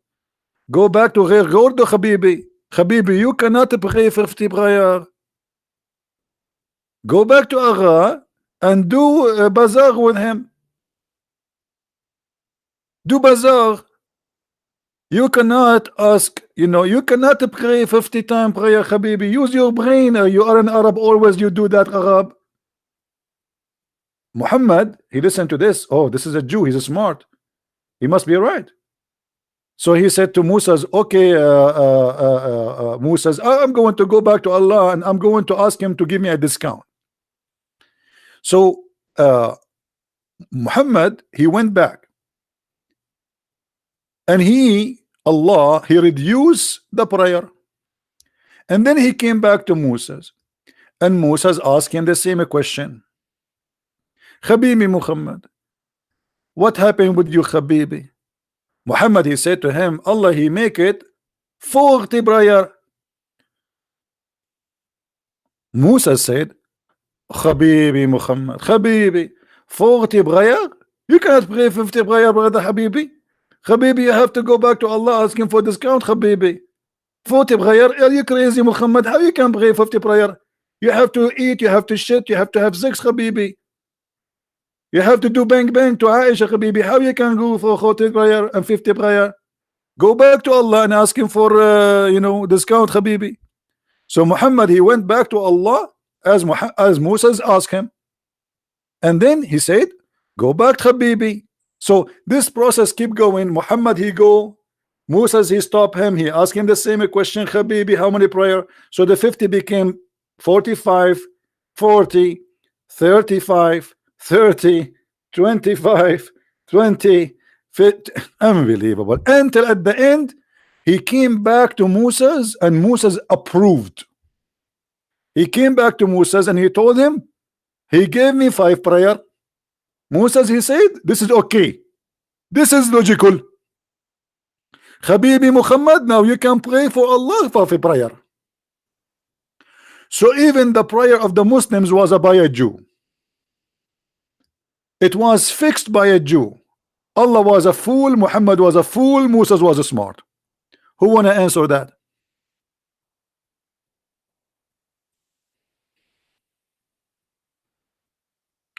go back to Ghair Gordo, Habibi. Habibi, you cannot pray 50 prayer. Go back to Agha and do bazaar with him. Do bazaar. You cannot ask, you cannot pray 50 times prayer, Habibi. Use your brain. You are an Arab, always you do that, Arab. Muhammad, he listened to this. Oh, this is a Jew, he's smart. He must be right. So he said to Musa, okay, Musa, I'm going to go back to Allah and I'm going to ask him to give me a discount. So Muhammad, he went back, and Allah, he reduced the prayer, and then he came back to Musa, and Musa asked him the same question. Habibi Muhammad, what happened with you, Habibi? Muhammad, he said to him, Allah, he make it 40 prayer. Musa said, Habibi Muhammad, Habibi, 40 prayer? You cannot pray 50 prayer, brother Habibi. Habibi, you have to go back to Allah asking for discount, Habibi. 40 prayer? Are you crazy, Muhammad? How you can pray 50 prayer? You have to eat, you have to shit, you have to have sex, Habibi. You have to do bang bang to Aisha, Habibi. How you can go for 40 prayer and 50 prayer? Go back to Allah and ask him for discount, Habibi. So Muhammad, he went back to Allah as Moses asked him, and then he said, go back, Habibi. So this process keep going. Muhammad, he go, Moses, he stop him, he asked him the same question, Habibi, how many prayer? So the 50 became 45, 40, 35, 30, 25, 20, 50. Unbelievable. Until at the end he came back to Moses, and Moses approved. He came back to Moses and he told him, he gave me 5 prayer. Moses, he said, this is okay, this is logical. Habibi Muhammad, now you can pray for Allah for a prayer. So even the prayer of the Muslims was by a Jew. It was fixed by a Jew. Allah was a fool, Muhammad was a fool, Moses was a smart. Who wanna answer that?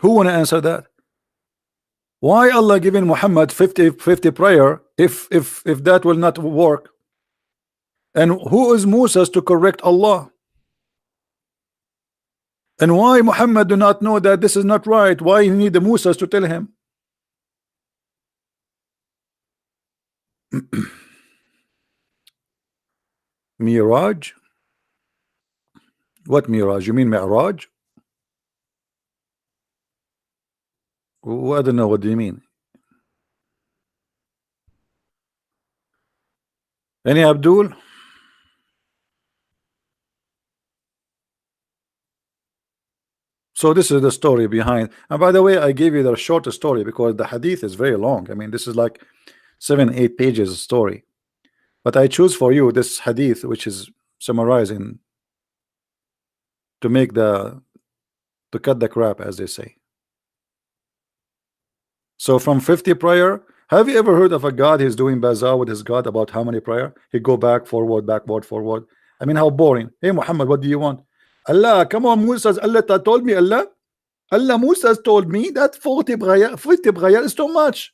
Who wanna answer that? Why Allah giving Muhammad 50 prayer if that will not work? And who is Moses to correct Allah? And why Muhammad do not know that this is not right? Why he need the Moses to tell him? Miraj? What Miraj? You mean Mi'raj? I don't know. What do you mean? Any Abdul? So this is the story behind. And by the way, I gave you the short story because the hadith is very long. I mean, this is like 7-8 pages story. But I choose for you this hadith, which is summarizing to make to cut the crap, as they say. So from 50 prayer, have you ever heard of a God who's doing bazaar with his God about how many prayer? He go back, forward, backward, forward. I mean, how boring. Hey Muhammad, what do you want? Allah, come on, Musa. Allah told me, Allah Musa told me that 50 prayer is too much.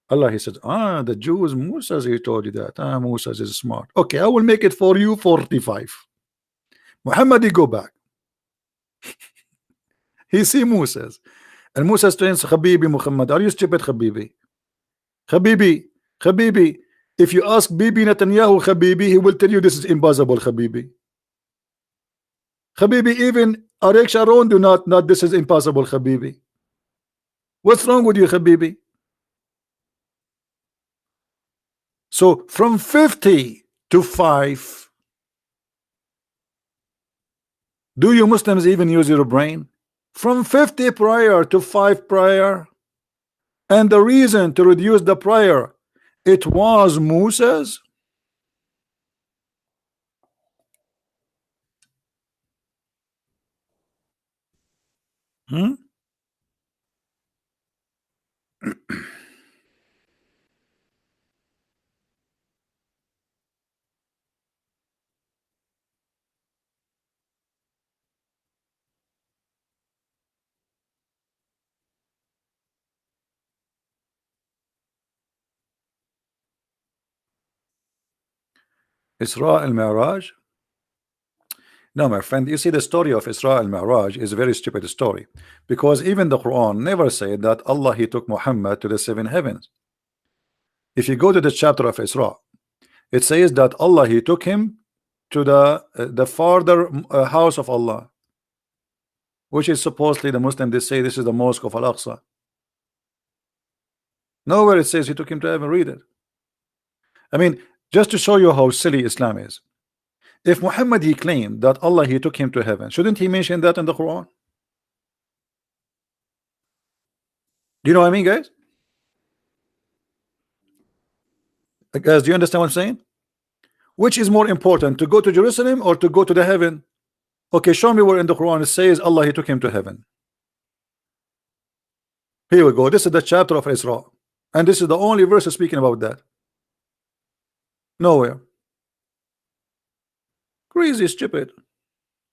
Allah, he said, the Jews, Musa, he told you that. Musa is smart. Okay, I will make it for you 45. Muhammad, he go back. He see Musa. And Musa says, Habibi Muhammad, are you stupid, Habibi? Habibi, if you ask Bibi Netanyahu, Habibi, he will tell you this is impossible, Habibi. Habibi, even Ariel Sharon do not this is impossible, Habibi. What's wrong with you, Habibi? So from 50 to 5, do you Muslims even use your brain? From 50 prior to 5 prior, and the reason to reduce the prior, it was Musa's. Isra al-Mi'raj? No, my friend, you see, the story of Isra al-Mi'raj is a very stupid story, because even the Quran never said that Allah, he took Muhammad to the 7 heavens. If you go to the chapter of Isra, it says that Allah, he took him to the farther house of Allah, which is supposedly the Muslim, they say this is the mosque of Al-Aqsa. Nowhere it says he took him to heaven. Read it. I mean, just to show you how silly Islam is. If Muhammad, he claimed that Allah, he took him to heaven, shouldn't he mention that in the Quran? Do you know what I mean, guys? Guys, do you understand what I'm saying? Which is more important, to go to Jerusalem or to go to the heaven? Okay, show me where in the Quran it says Allah, he took him to heaven. Here we go. This is the chapter of Isra, and this is the only verse speaking about that. Nowhere. Crazy, stupid.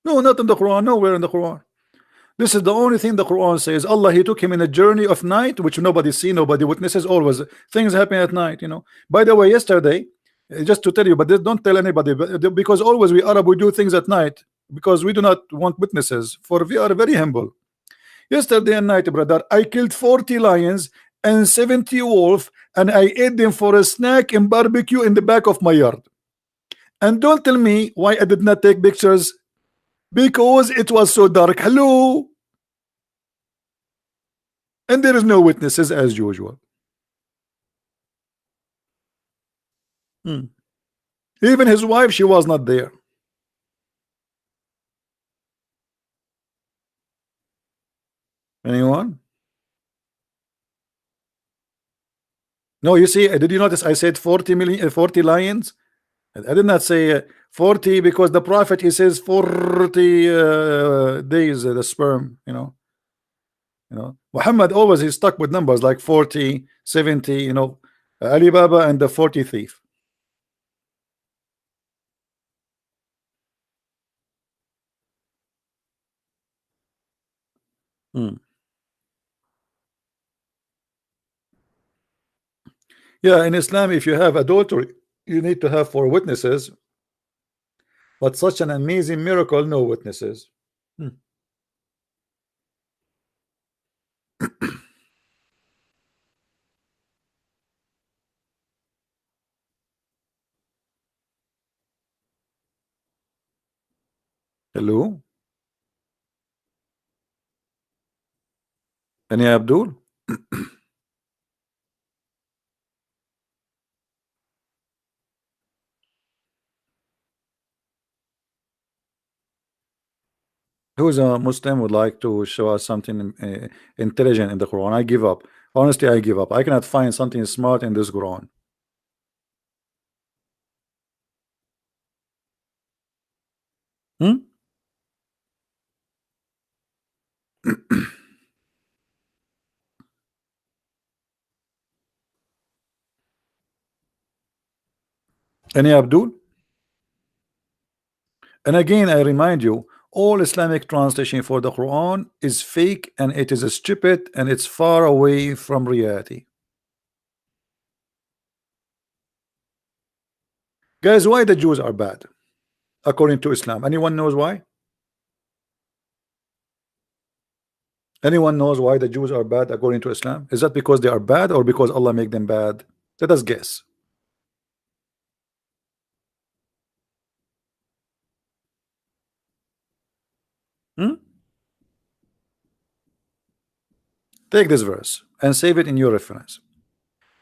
No, not in the Quran. Nowhere in the Quran. This is the only thing the Quran says. Allah, he took him in a journey of night, which nobody see, nobody witnesses. Always things happen at night, you know. By the way, yesterday, just to tell you, but don't tell anybody, because always we Arab, we do things at night because we do not want witnesses, for we are very humble. Yesterday at night, brother, I killed 40 lions and 70 wolves, and I ate them for a snack and barbecue in the back of my yard. And don't tell me why I did not take pictures, because it was so dark. Hello. And there is no witnesses as usual. Even his wife, she was not there. Anyone? No, you see, did you notice I said 40 million, 40 lions? I did not say 40, because the prophet, he says 40 days, the sperm, you know. Muhammad always is stuck with numbers like 40, 70, you know, Alibaba and the 40 thief. Yeah, in Islam, if you have adultery, you need to have 4 witnesses, but such an amazing miracle, no witnesses. Hello? Any Abdul? Who's a Muslim would like to show us something intelligent in the Quran? I give up. Honestly, I give up. I cannot find something smart in this Quran. Hmm? Any Abdul? And again, I remind you, all Islamic translation for the Quran is fake, and it is stupid, and it's far away from reality. Guys, why the Jews are bad according to Islam? Anyone knows why? Anyone knows why the Jews are bad according to Islam? Is that because they are bad or because Allah make them bad? Let us guess. Hmm? Take this verse and save it in your reference.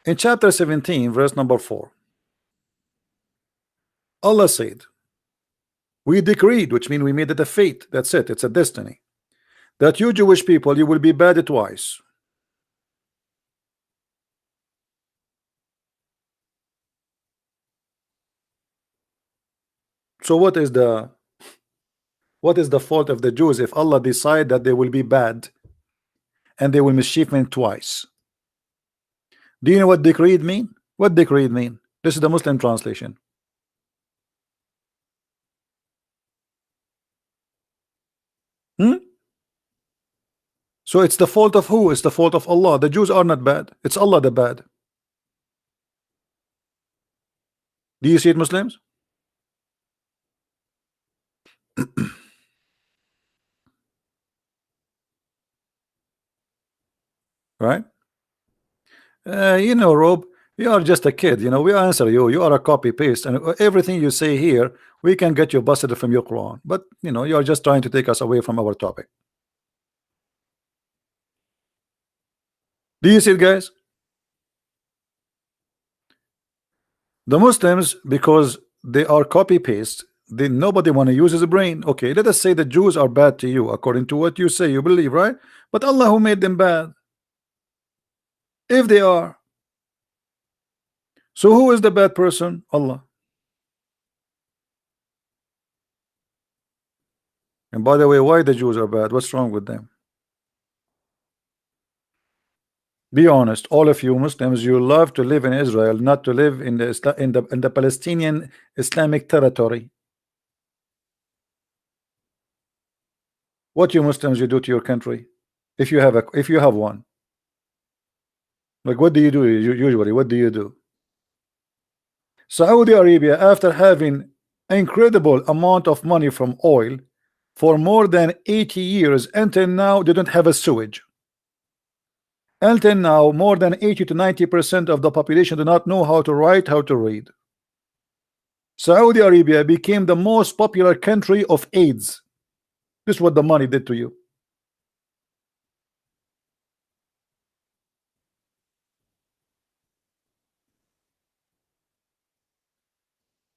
In chapter 17, verse number 4, Allah said, we decreed, which means we made it a fate. That's it. It's a destiny. That you Jewish people, you will be bad twice. So what is the fault of the Jews if Allah decide that they will be bad and they will mischievement twice? Do you know what decreed mean? What decreed mean? This is the Muslim translation. So it's the fault of who? It's the fault of Allah. The Jews are not bad. It's Allah the bad. Do you see it, Muslims? Right? You know, Rob, you are just a kid. You know, we answer you. You are a copy paste, and everything you say here, we can get you busted from your Quran. But you know, you are just trying to take us away from our topic. Do you see it, guys? The Muslims, because they are copy paste, nobody want to use his brain. Okay, let us say the Jews are bad to you according to what you say, you believe, right? But Allah who made them bad, if they are. So who is the bad person? Allah. And by the way, why the Jews are bad? What's wrong with them? Be honest, all of you Muslims, you love to live in Israel, not to live in the Palestinian Islamic territory. What you Muslims you do to your country, if you have one? Like, what do you do usually? What do you do? Saudi Arabia, after having incredible amount of money from oil for more than 80 years, until now they don't have a sewage. Until now, more than 80 to 90% of the population do not know how to write, how to read. Saudi Arabia became the most popular country of AIDS. This is what the money did to you.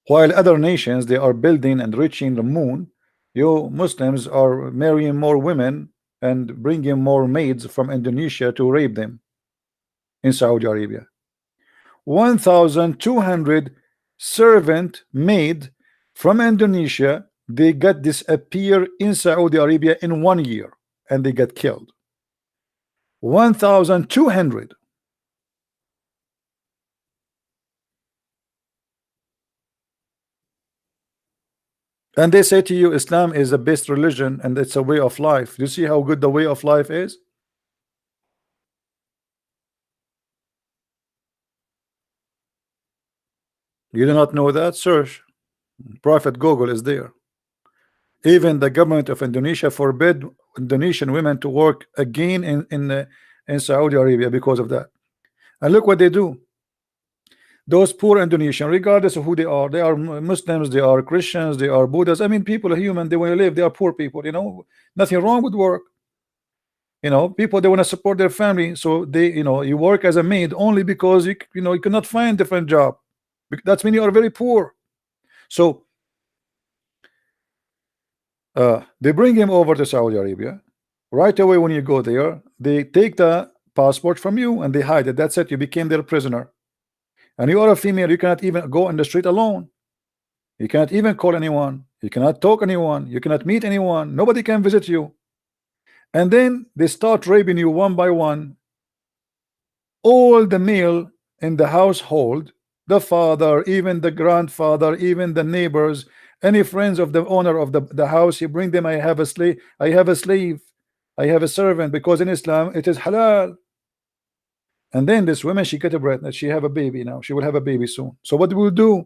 While other nations, they are building and reaching the moon, you Muslims are marrying more women and bringing more maids from Indonesia to rape them in Saudi Arabia. 1,200 servant maid from Indonesia, they got disappear in Saudi Arabia in 1 year, and they got killed. 1,200. And they say to you, Islam is the best religion and it's a way of life. Do you see how good the way of life is? You do not know that? Search. Prophet Google is there. Even the government of Indonesia forbid Indonesian women to work again in Saudi Arabia because of that. And look what they do. Those poor Indonesian, regardless of who they are Muslims, they are Christians, they are Buddhists. I mean, people are human, they want to live, they are poor people, you know, nothing wrong with work. You know, people, they want to support their family, so they, you know, you work as a maid only because you know, you cannot find different job. That's mean you are very poor. So they bring him over to Saudi Arabia. Right away, when you go there, they take the passport from you and they hide it. That's it. You became their prisoner. And you are a female. You cannot even go on the street alone. You cannot even call anyone. You cannot talk anyone. You cannot meet anyone. Nobody can visit you. And then they start raping you one by one. All the male in the household, the father, even the grandfather, even the neighbors, any friends of the owner of the house, you bring them. I have a slave, I have a slave, I have a servant, because in Islam it is halal. And then this woman, she get a pregnant, she have a baby now, she will have a baby soon. So what do we do?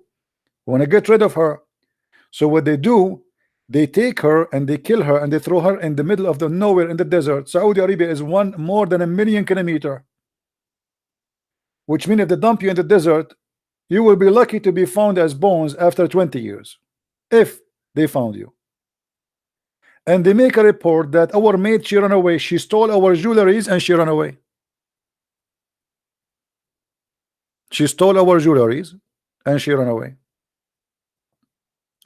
We want to get rid of her. So what they do, they take her and they kill her and they throw her in the middle of the nowhere in the desert. Saudi Arabia is more than 1,000,000 kilometers, which means if they dump you in the desert, you will be lucky to be found as bones after 20 years, if they found you. And they make a report that our maid, she ran away, she stole our jewelries and she ran away. She stole our jewelries and she ran away.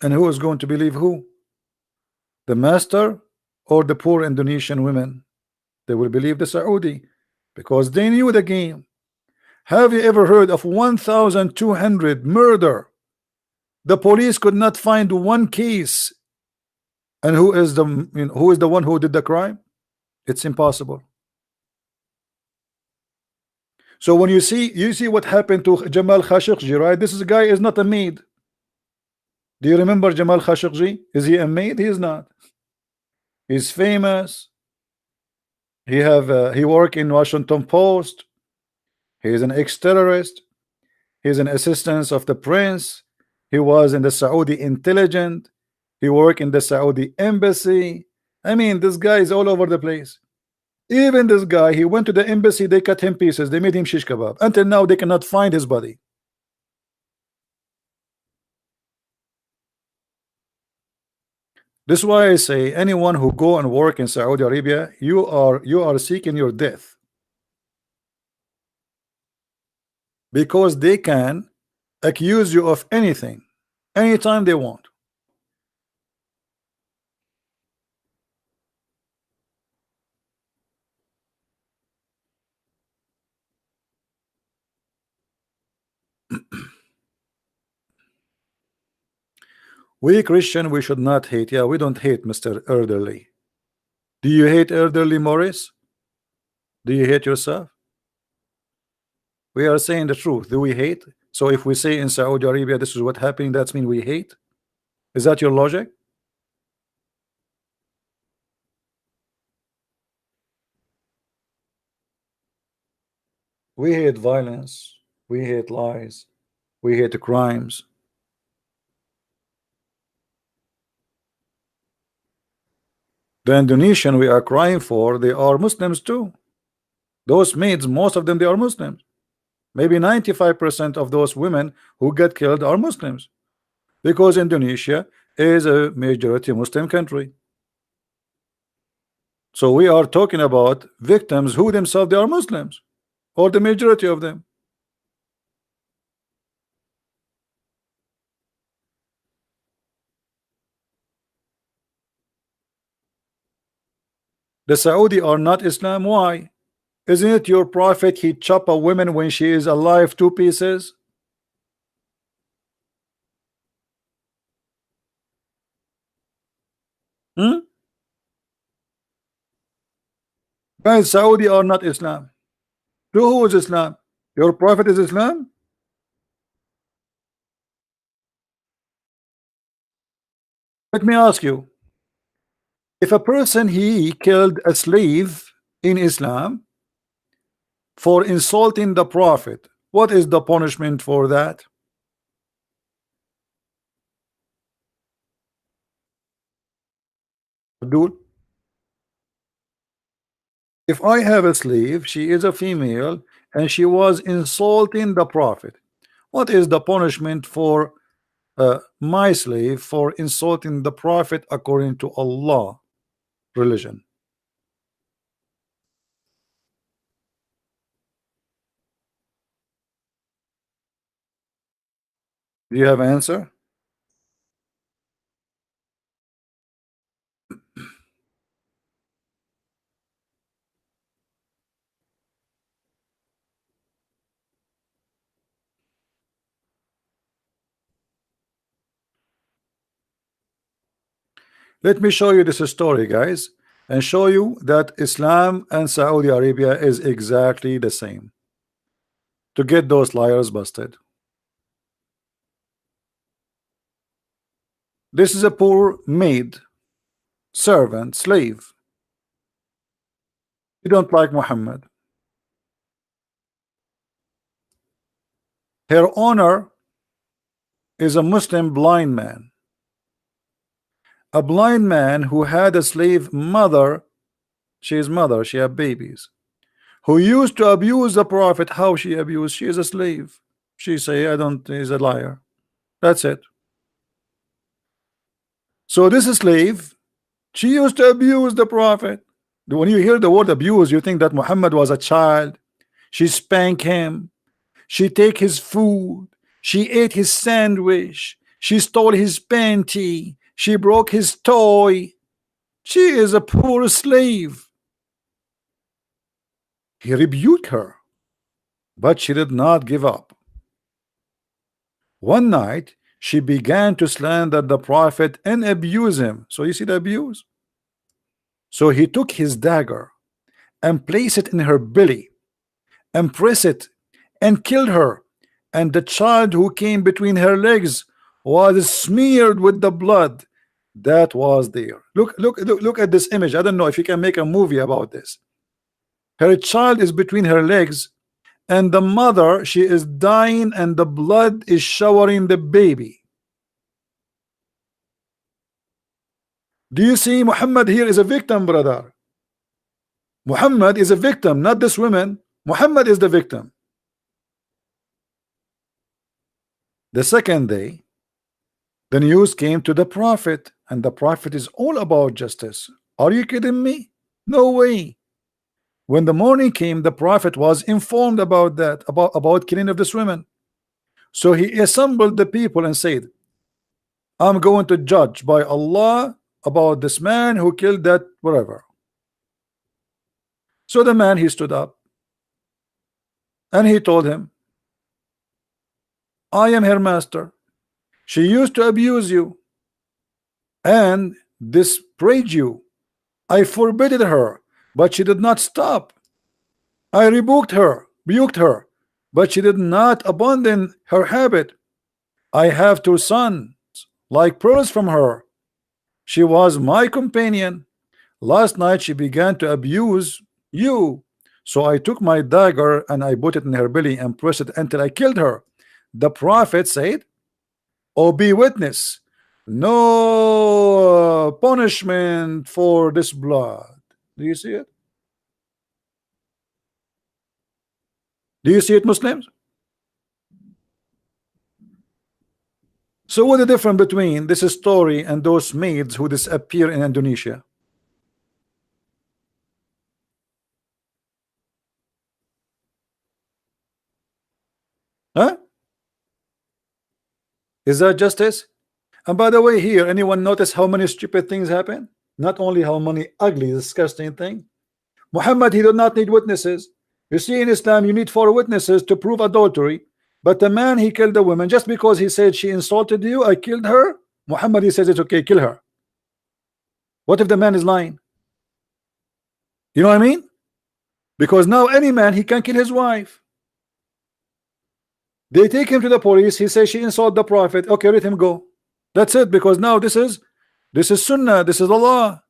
And who is going to believe who? The master or the poor Indonesian women? They will believe the Saudi, because they knew the game. Have you ever heard of 1,200 murder? The police could not find one case. And who is the one who did the crime? It's impossible. So when you see what happened to Jamal Khashoggi, right? This guy is not a maid. Do you remember Jamal Khashoggi? Is he a maid? He is not. He's famous. He worked in Washington Post. He is an ex-terrorist. He's an assistant of the prince. He was in the Saudi intelligence. He worked in the Saudi embassy. I mean, this guy is all over the place. Even this guy, he went to the embassy, they cut him pieces, they made him shish kebab. Until now, they cannot find his body. This is why I say, anyone who go and work in Saudi Arabia, you are seeking your death, because they can accuse you of anything anytime they want. We Christian, we should not hate. Yeah, we don't hate, Mr. Elderly. Do you hate Elderly Morris? Do you hate yourself? We are saying the truth. Do we hate? So if we say in Saudi Arabia this is what happening, that's mean we hate? Is that your logic? We hate violence. We hate lies. We hate the crimes. The Indonesian we are crying for, they are Muslims too. Those maids, most of them, they are Muslims. Maybe 95% of those women who get killed are Muslims, because Indonesia is a majority Muslim country. So we are talking about victims who themselves they are Muslims, or the majority of them. The Saudi are not Islam. Why? Isn't it your prophet he chop a woman when she is alive 2 pieces? Guys, Saudi are not Islam. To who is Islam? Your prophet is Islam? Let me ask you, if a person he killed a slave in Islam for insulting the prophet, what is the punishment for that? Dude, if I have a slave, she is a female and she was insulting the prophet, what is the punishment for my slave for insulting the prophet according to Allah religion? Do you have an answer? Let me show you this story, guys, and show you that Islam and Saudi Arabia is exactly the same, to get those liars busted. This is a poor maid, servant, slave. You don't like Muhammad. Her owner is a Muslim blind man. A blind man who had a slave mother. She had babies, who used to abuse the Prophet. How she abused? She is a slave. She say, I don't, is a liar. That's it. So this slave, she used to abuse the Prophet. When you hear the word abuse, you think that Muhammad was a child. She spanked him. She take his food. She ate his sandwich. She stole his panty. She broke his toy. She is a poor slave. He rebuked her, but she did not give up. One night, she began to slander the Prophet and abuse him. So you see the abuse? So he took his dagger and placed it in her belly and pressed it and killed her. And the child who came between her legs was smeared with the blood that was there. Look at this image. I don't know if you can make a movie about this. Her child is between her legs, and the mother, she is dying, and the blood is showering the baby. Do you see Muhammad here is a victim, brother? Muhammad is a victim, not this woman. Muhammad is the victim. The second day, the news came to the Prophet, and the Prophet is all about justice. Are you kidding me? No way. When the morning came, the Prophet was informed about that, about killing of this woman. So he assembled the people and said, I'm going to judge by Allah about this man who killed that whatever. So the man, he stood up and he told him, I am her master. She used to abuse you and disparage you. I forbade her, but she did not stop. I rebuked her, but she did not abandon her habit. I have 2 sons, like pearls from her. She was my companion. Last night she began to abuse you. So I took my dagger and I put it in her belly and pressed it until I killed her. The Prophet said, oh, be witness, no punishment for this blood. Do you see it? Do you see it, Muslims? So what's the difference between this story and those maids who disappear in Indonesia? Huh? Is that justice? And by the way, here, anyone notice how many stupid things happen? Not only how many ugly, disgusting things. Muhammad, he did not need witnesses. You see, in Islam, you need 4 witnesses to prove adultery. But the man, he killed the woman just because he said she insulted you, I killed her. Muhammad, he says it's okay, kill her. What if the man is lying? You know what I mean? Because now any man, he can kill his wife. They take him to the police. He says she insulted the Prophet. Okay, let him go. That's it. Because now this is Sunnah. This is the law.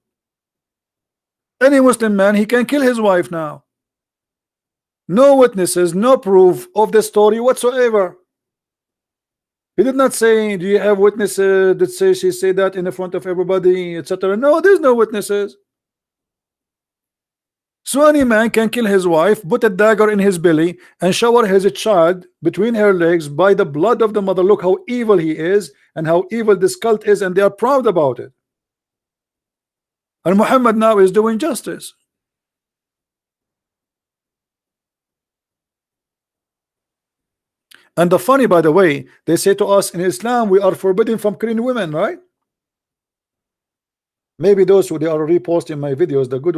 Any Muslim man, he can kill his wife now. No witnesses, no proof of the story whatsoever. He did not say, do you have witnesses that say she said that in the front of everybody, etc. No, there's no witnesses. So any man can kill his wife, put a dagger in his belly, and shower his child between her legs by the blood of the mother. Look how evil he is and how evil this cult is, and they are proud about it. And Muhammad now is doing justice. And the funny, by the way, they say to us in Islam we are forbidden from killing women, right? Maybe those who they are reposting my videos, the good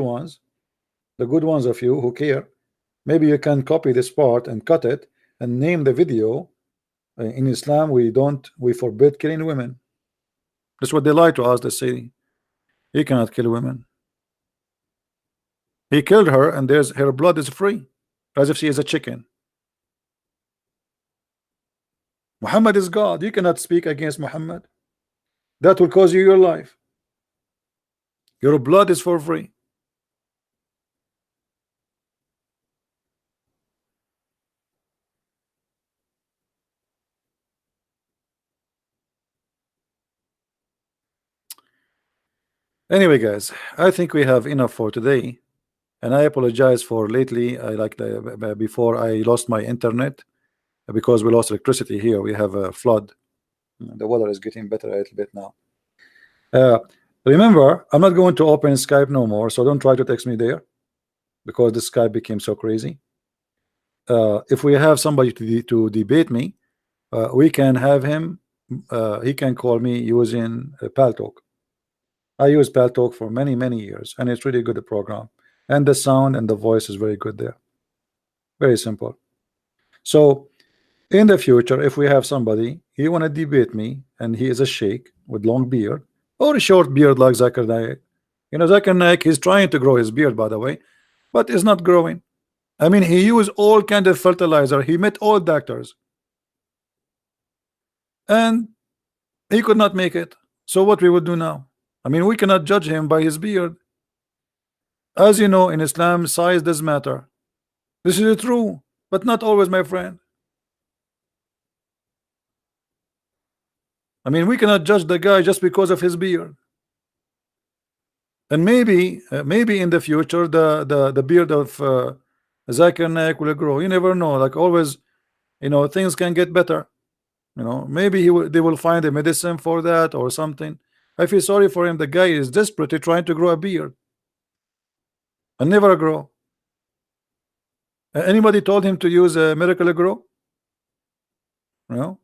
ones of you who care, maybe you can copy this part and cut it and name the video in Islam we forbid killing women. That's what they lie to us. They say he cannot kill women. He killed her and her blood is free, as if she is a chicken. Muhammad is God. You cannot speak against Muhammad. That will cost you your life. Your blood is for free. Anyway, guys, I think we have enough for today. And I apologize for lately. Before I lost my internet because we lost electricity here. We have a flood. The weather is getting better a little bit now. Remember, I'm not going to open Skype no more, so don't try to text me there because the Skype became so crazy. If we have somebody to debate me, we can have him. He can call me using Paltalk. I use Paltalk for many years, and it's really good program. And the sound and the voice is very good there. Very simple. So in the future, if we have somebody he want to debate me and he is a sheikh with long beard or a short beard like Zacharias, you know, Zacharias is trying to grow his beard, by the way, but it's not growing. I mean, he used all kind of fertilizer. He met all doctors and he could not make it. So what we would do now? I mean, we cannot judge him by his beard. As you know, in Islam, size does matter. This is true, but not always, my friend. I mean, we cannot judge the guy just because of his beard. And maybe in the future, the beard of Zacharias will grow. You never know. Like always, you know, things can get better. You know, maybe they will find a medicine for that or something. I feel sorry for him. The guy is desperately trying to grow a beard and never grow. Anybody told him to use a Miracle Grow? No.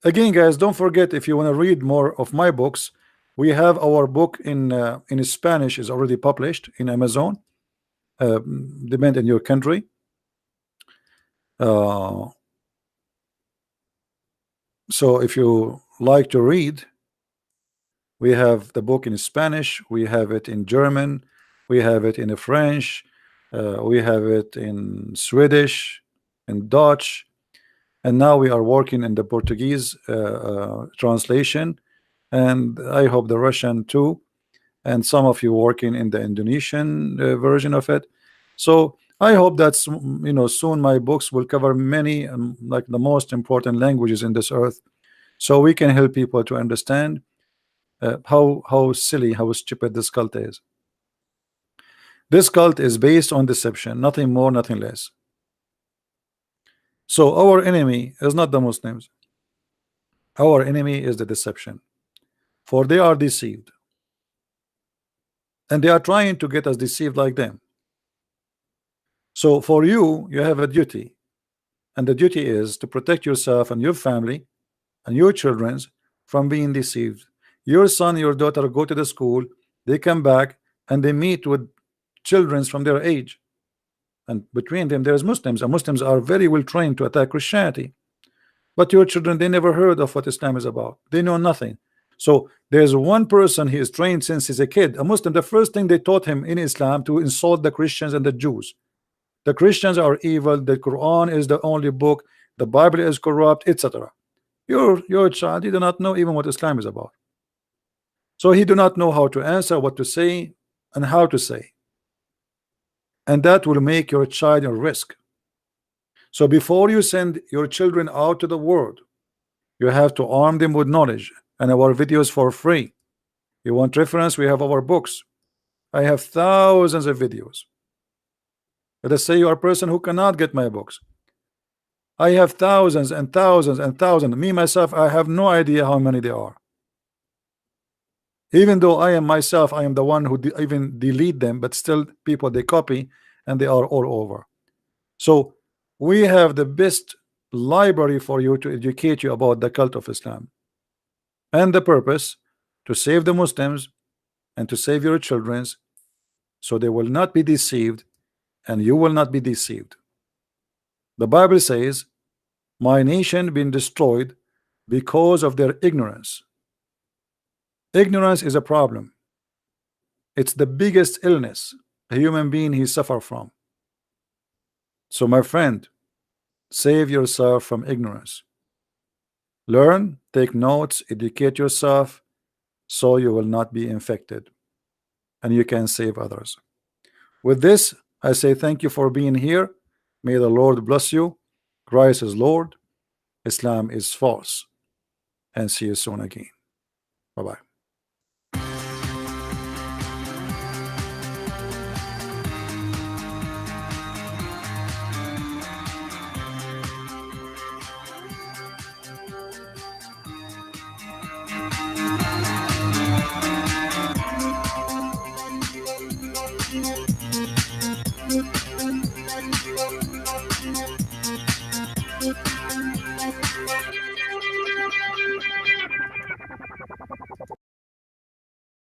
Again, guys, don't forget, if you want to read more of my books, we have our book in Spanish is already published in Amazon. Depend in your country. So if you like to read, we have the book in Spanish, we have it in German, we have it in French, we have it in Swedish, in Dutch, and now we are working in the Portuguese translation, and I hope the Russian too, and some of you working in the Indonesian version of it. So I hope that, you know, soon my books will cover many like the most important languages in this earth, so we can help people to understand how silly, how stupid this cult is. This cult is based on deception, nothing more, nothing less. So our enemy is not the Muslims. Our enemy is the deception, for they are deceived, and they are trying to get us deceived like them. So for you, you have a duty, and the duty is to protect yourself and your family and your children from being deceived. Your son, your daughter go to the school, they come back and they meet with children from their age, and between them there's Muslims, and Muslims are very well trained to attack Christianity. But your children, they never heard of what Islam is about. They know nothing. So there's one person, he is trained since he's a kid, a Muslim. The first thing they taught him in Islam to insult the Christians and the Jews. The Christians are evil, the Quran is the only book, the Bible is corrupt, etc. Your child, he do not know even what Islam is about. So he do not know how to answer, what to say, and how to say. And that will make your child a risk. So before you send your children out to the world, you have to arm them with knowledge, and our videos for free. You want reference? We have our books. I have thousands of videos. Let us say you are a person who cannot get my books. I have thousands and thousands and thousands. Me myself, I have no idea how many there are. Even though I am myself, I am the one who even delete them, but still people they copy and they are all over. So we have the best library for you to educate you about the cult of Islam, and the purpose to save the Muslims and to save your children, so they will not be deceived and you will not be deceived. The Bible says, my nation been destroyed because of their ignorance. Ignorance is a problem. It's the biggest illness a human being he suffer from. So my friend, save yourself from ignorance. Learn, take notes, educate yourself, so you will not be infected and you can save others. With this, I say thank you for being here. May the Lord bless you. Christ is Lord, Islam is false, and see you soon again. Bye-bye.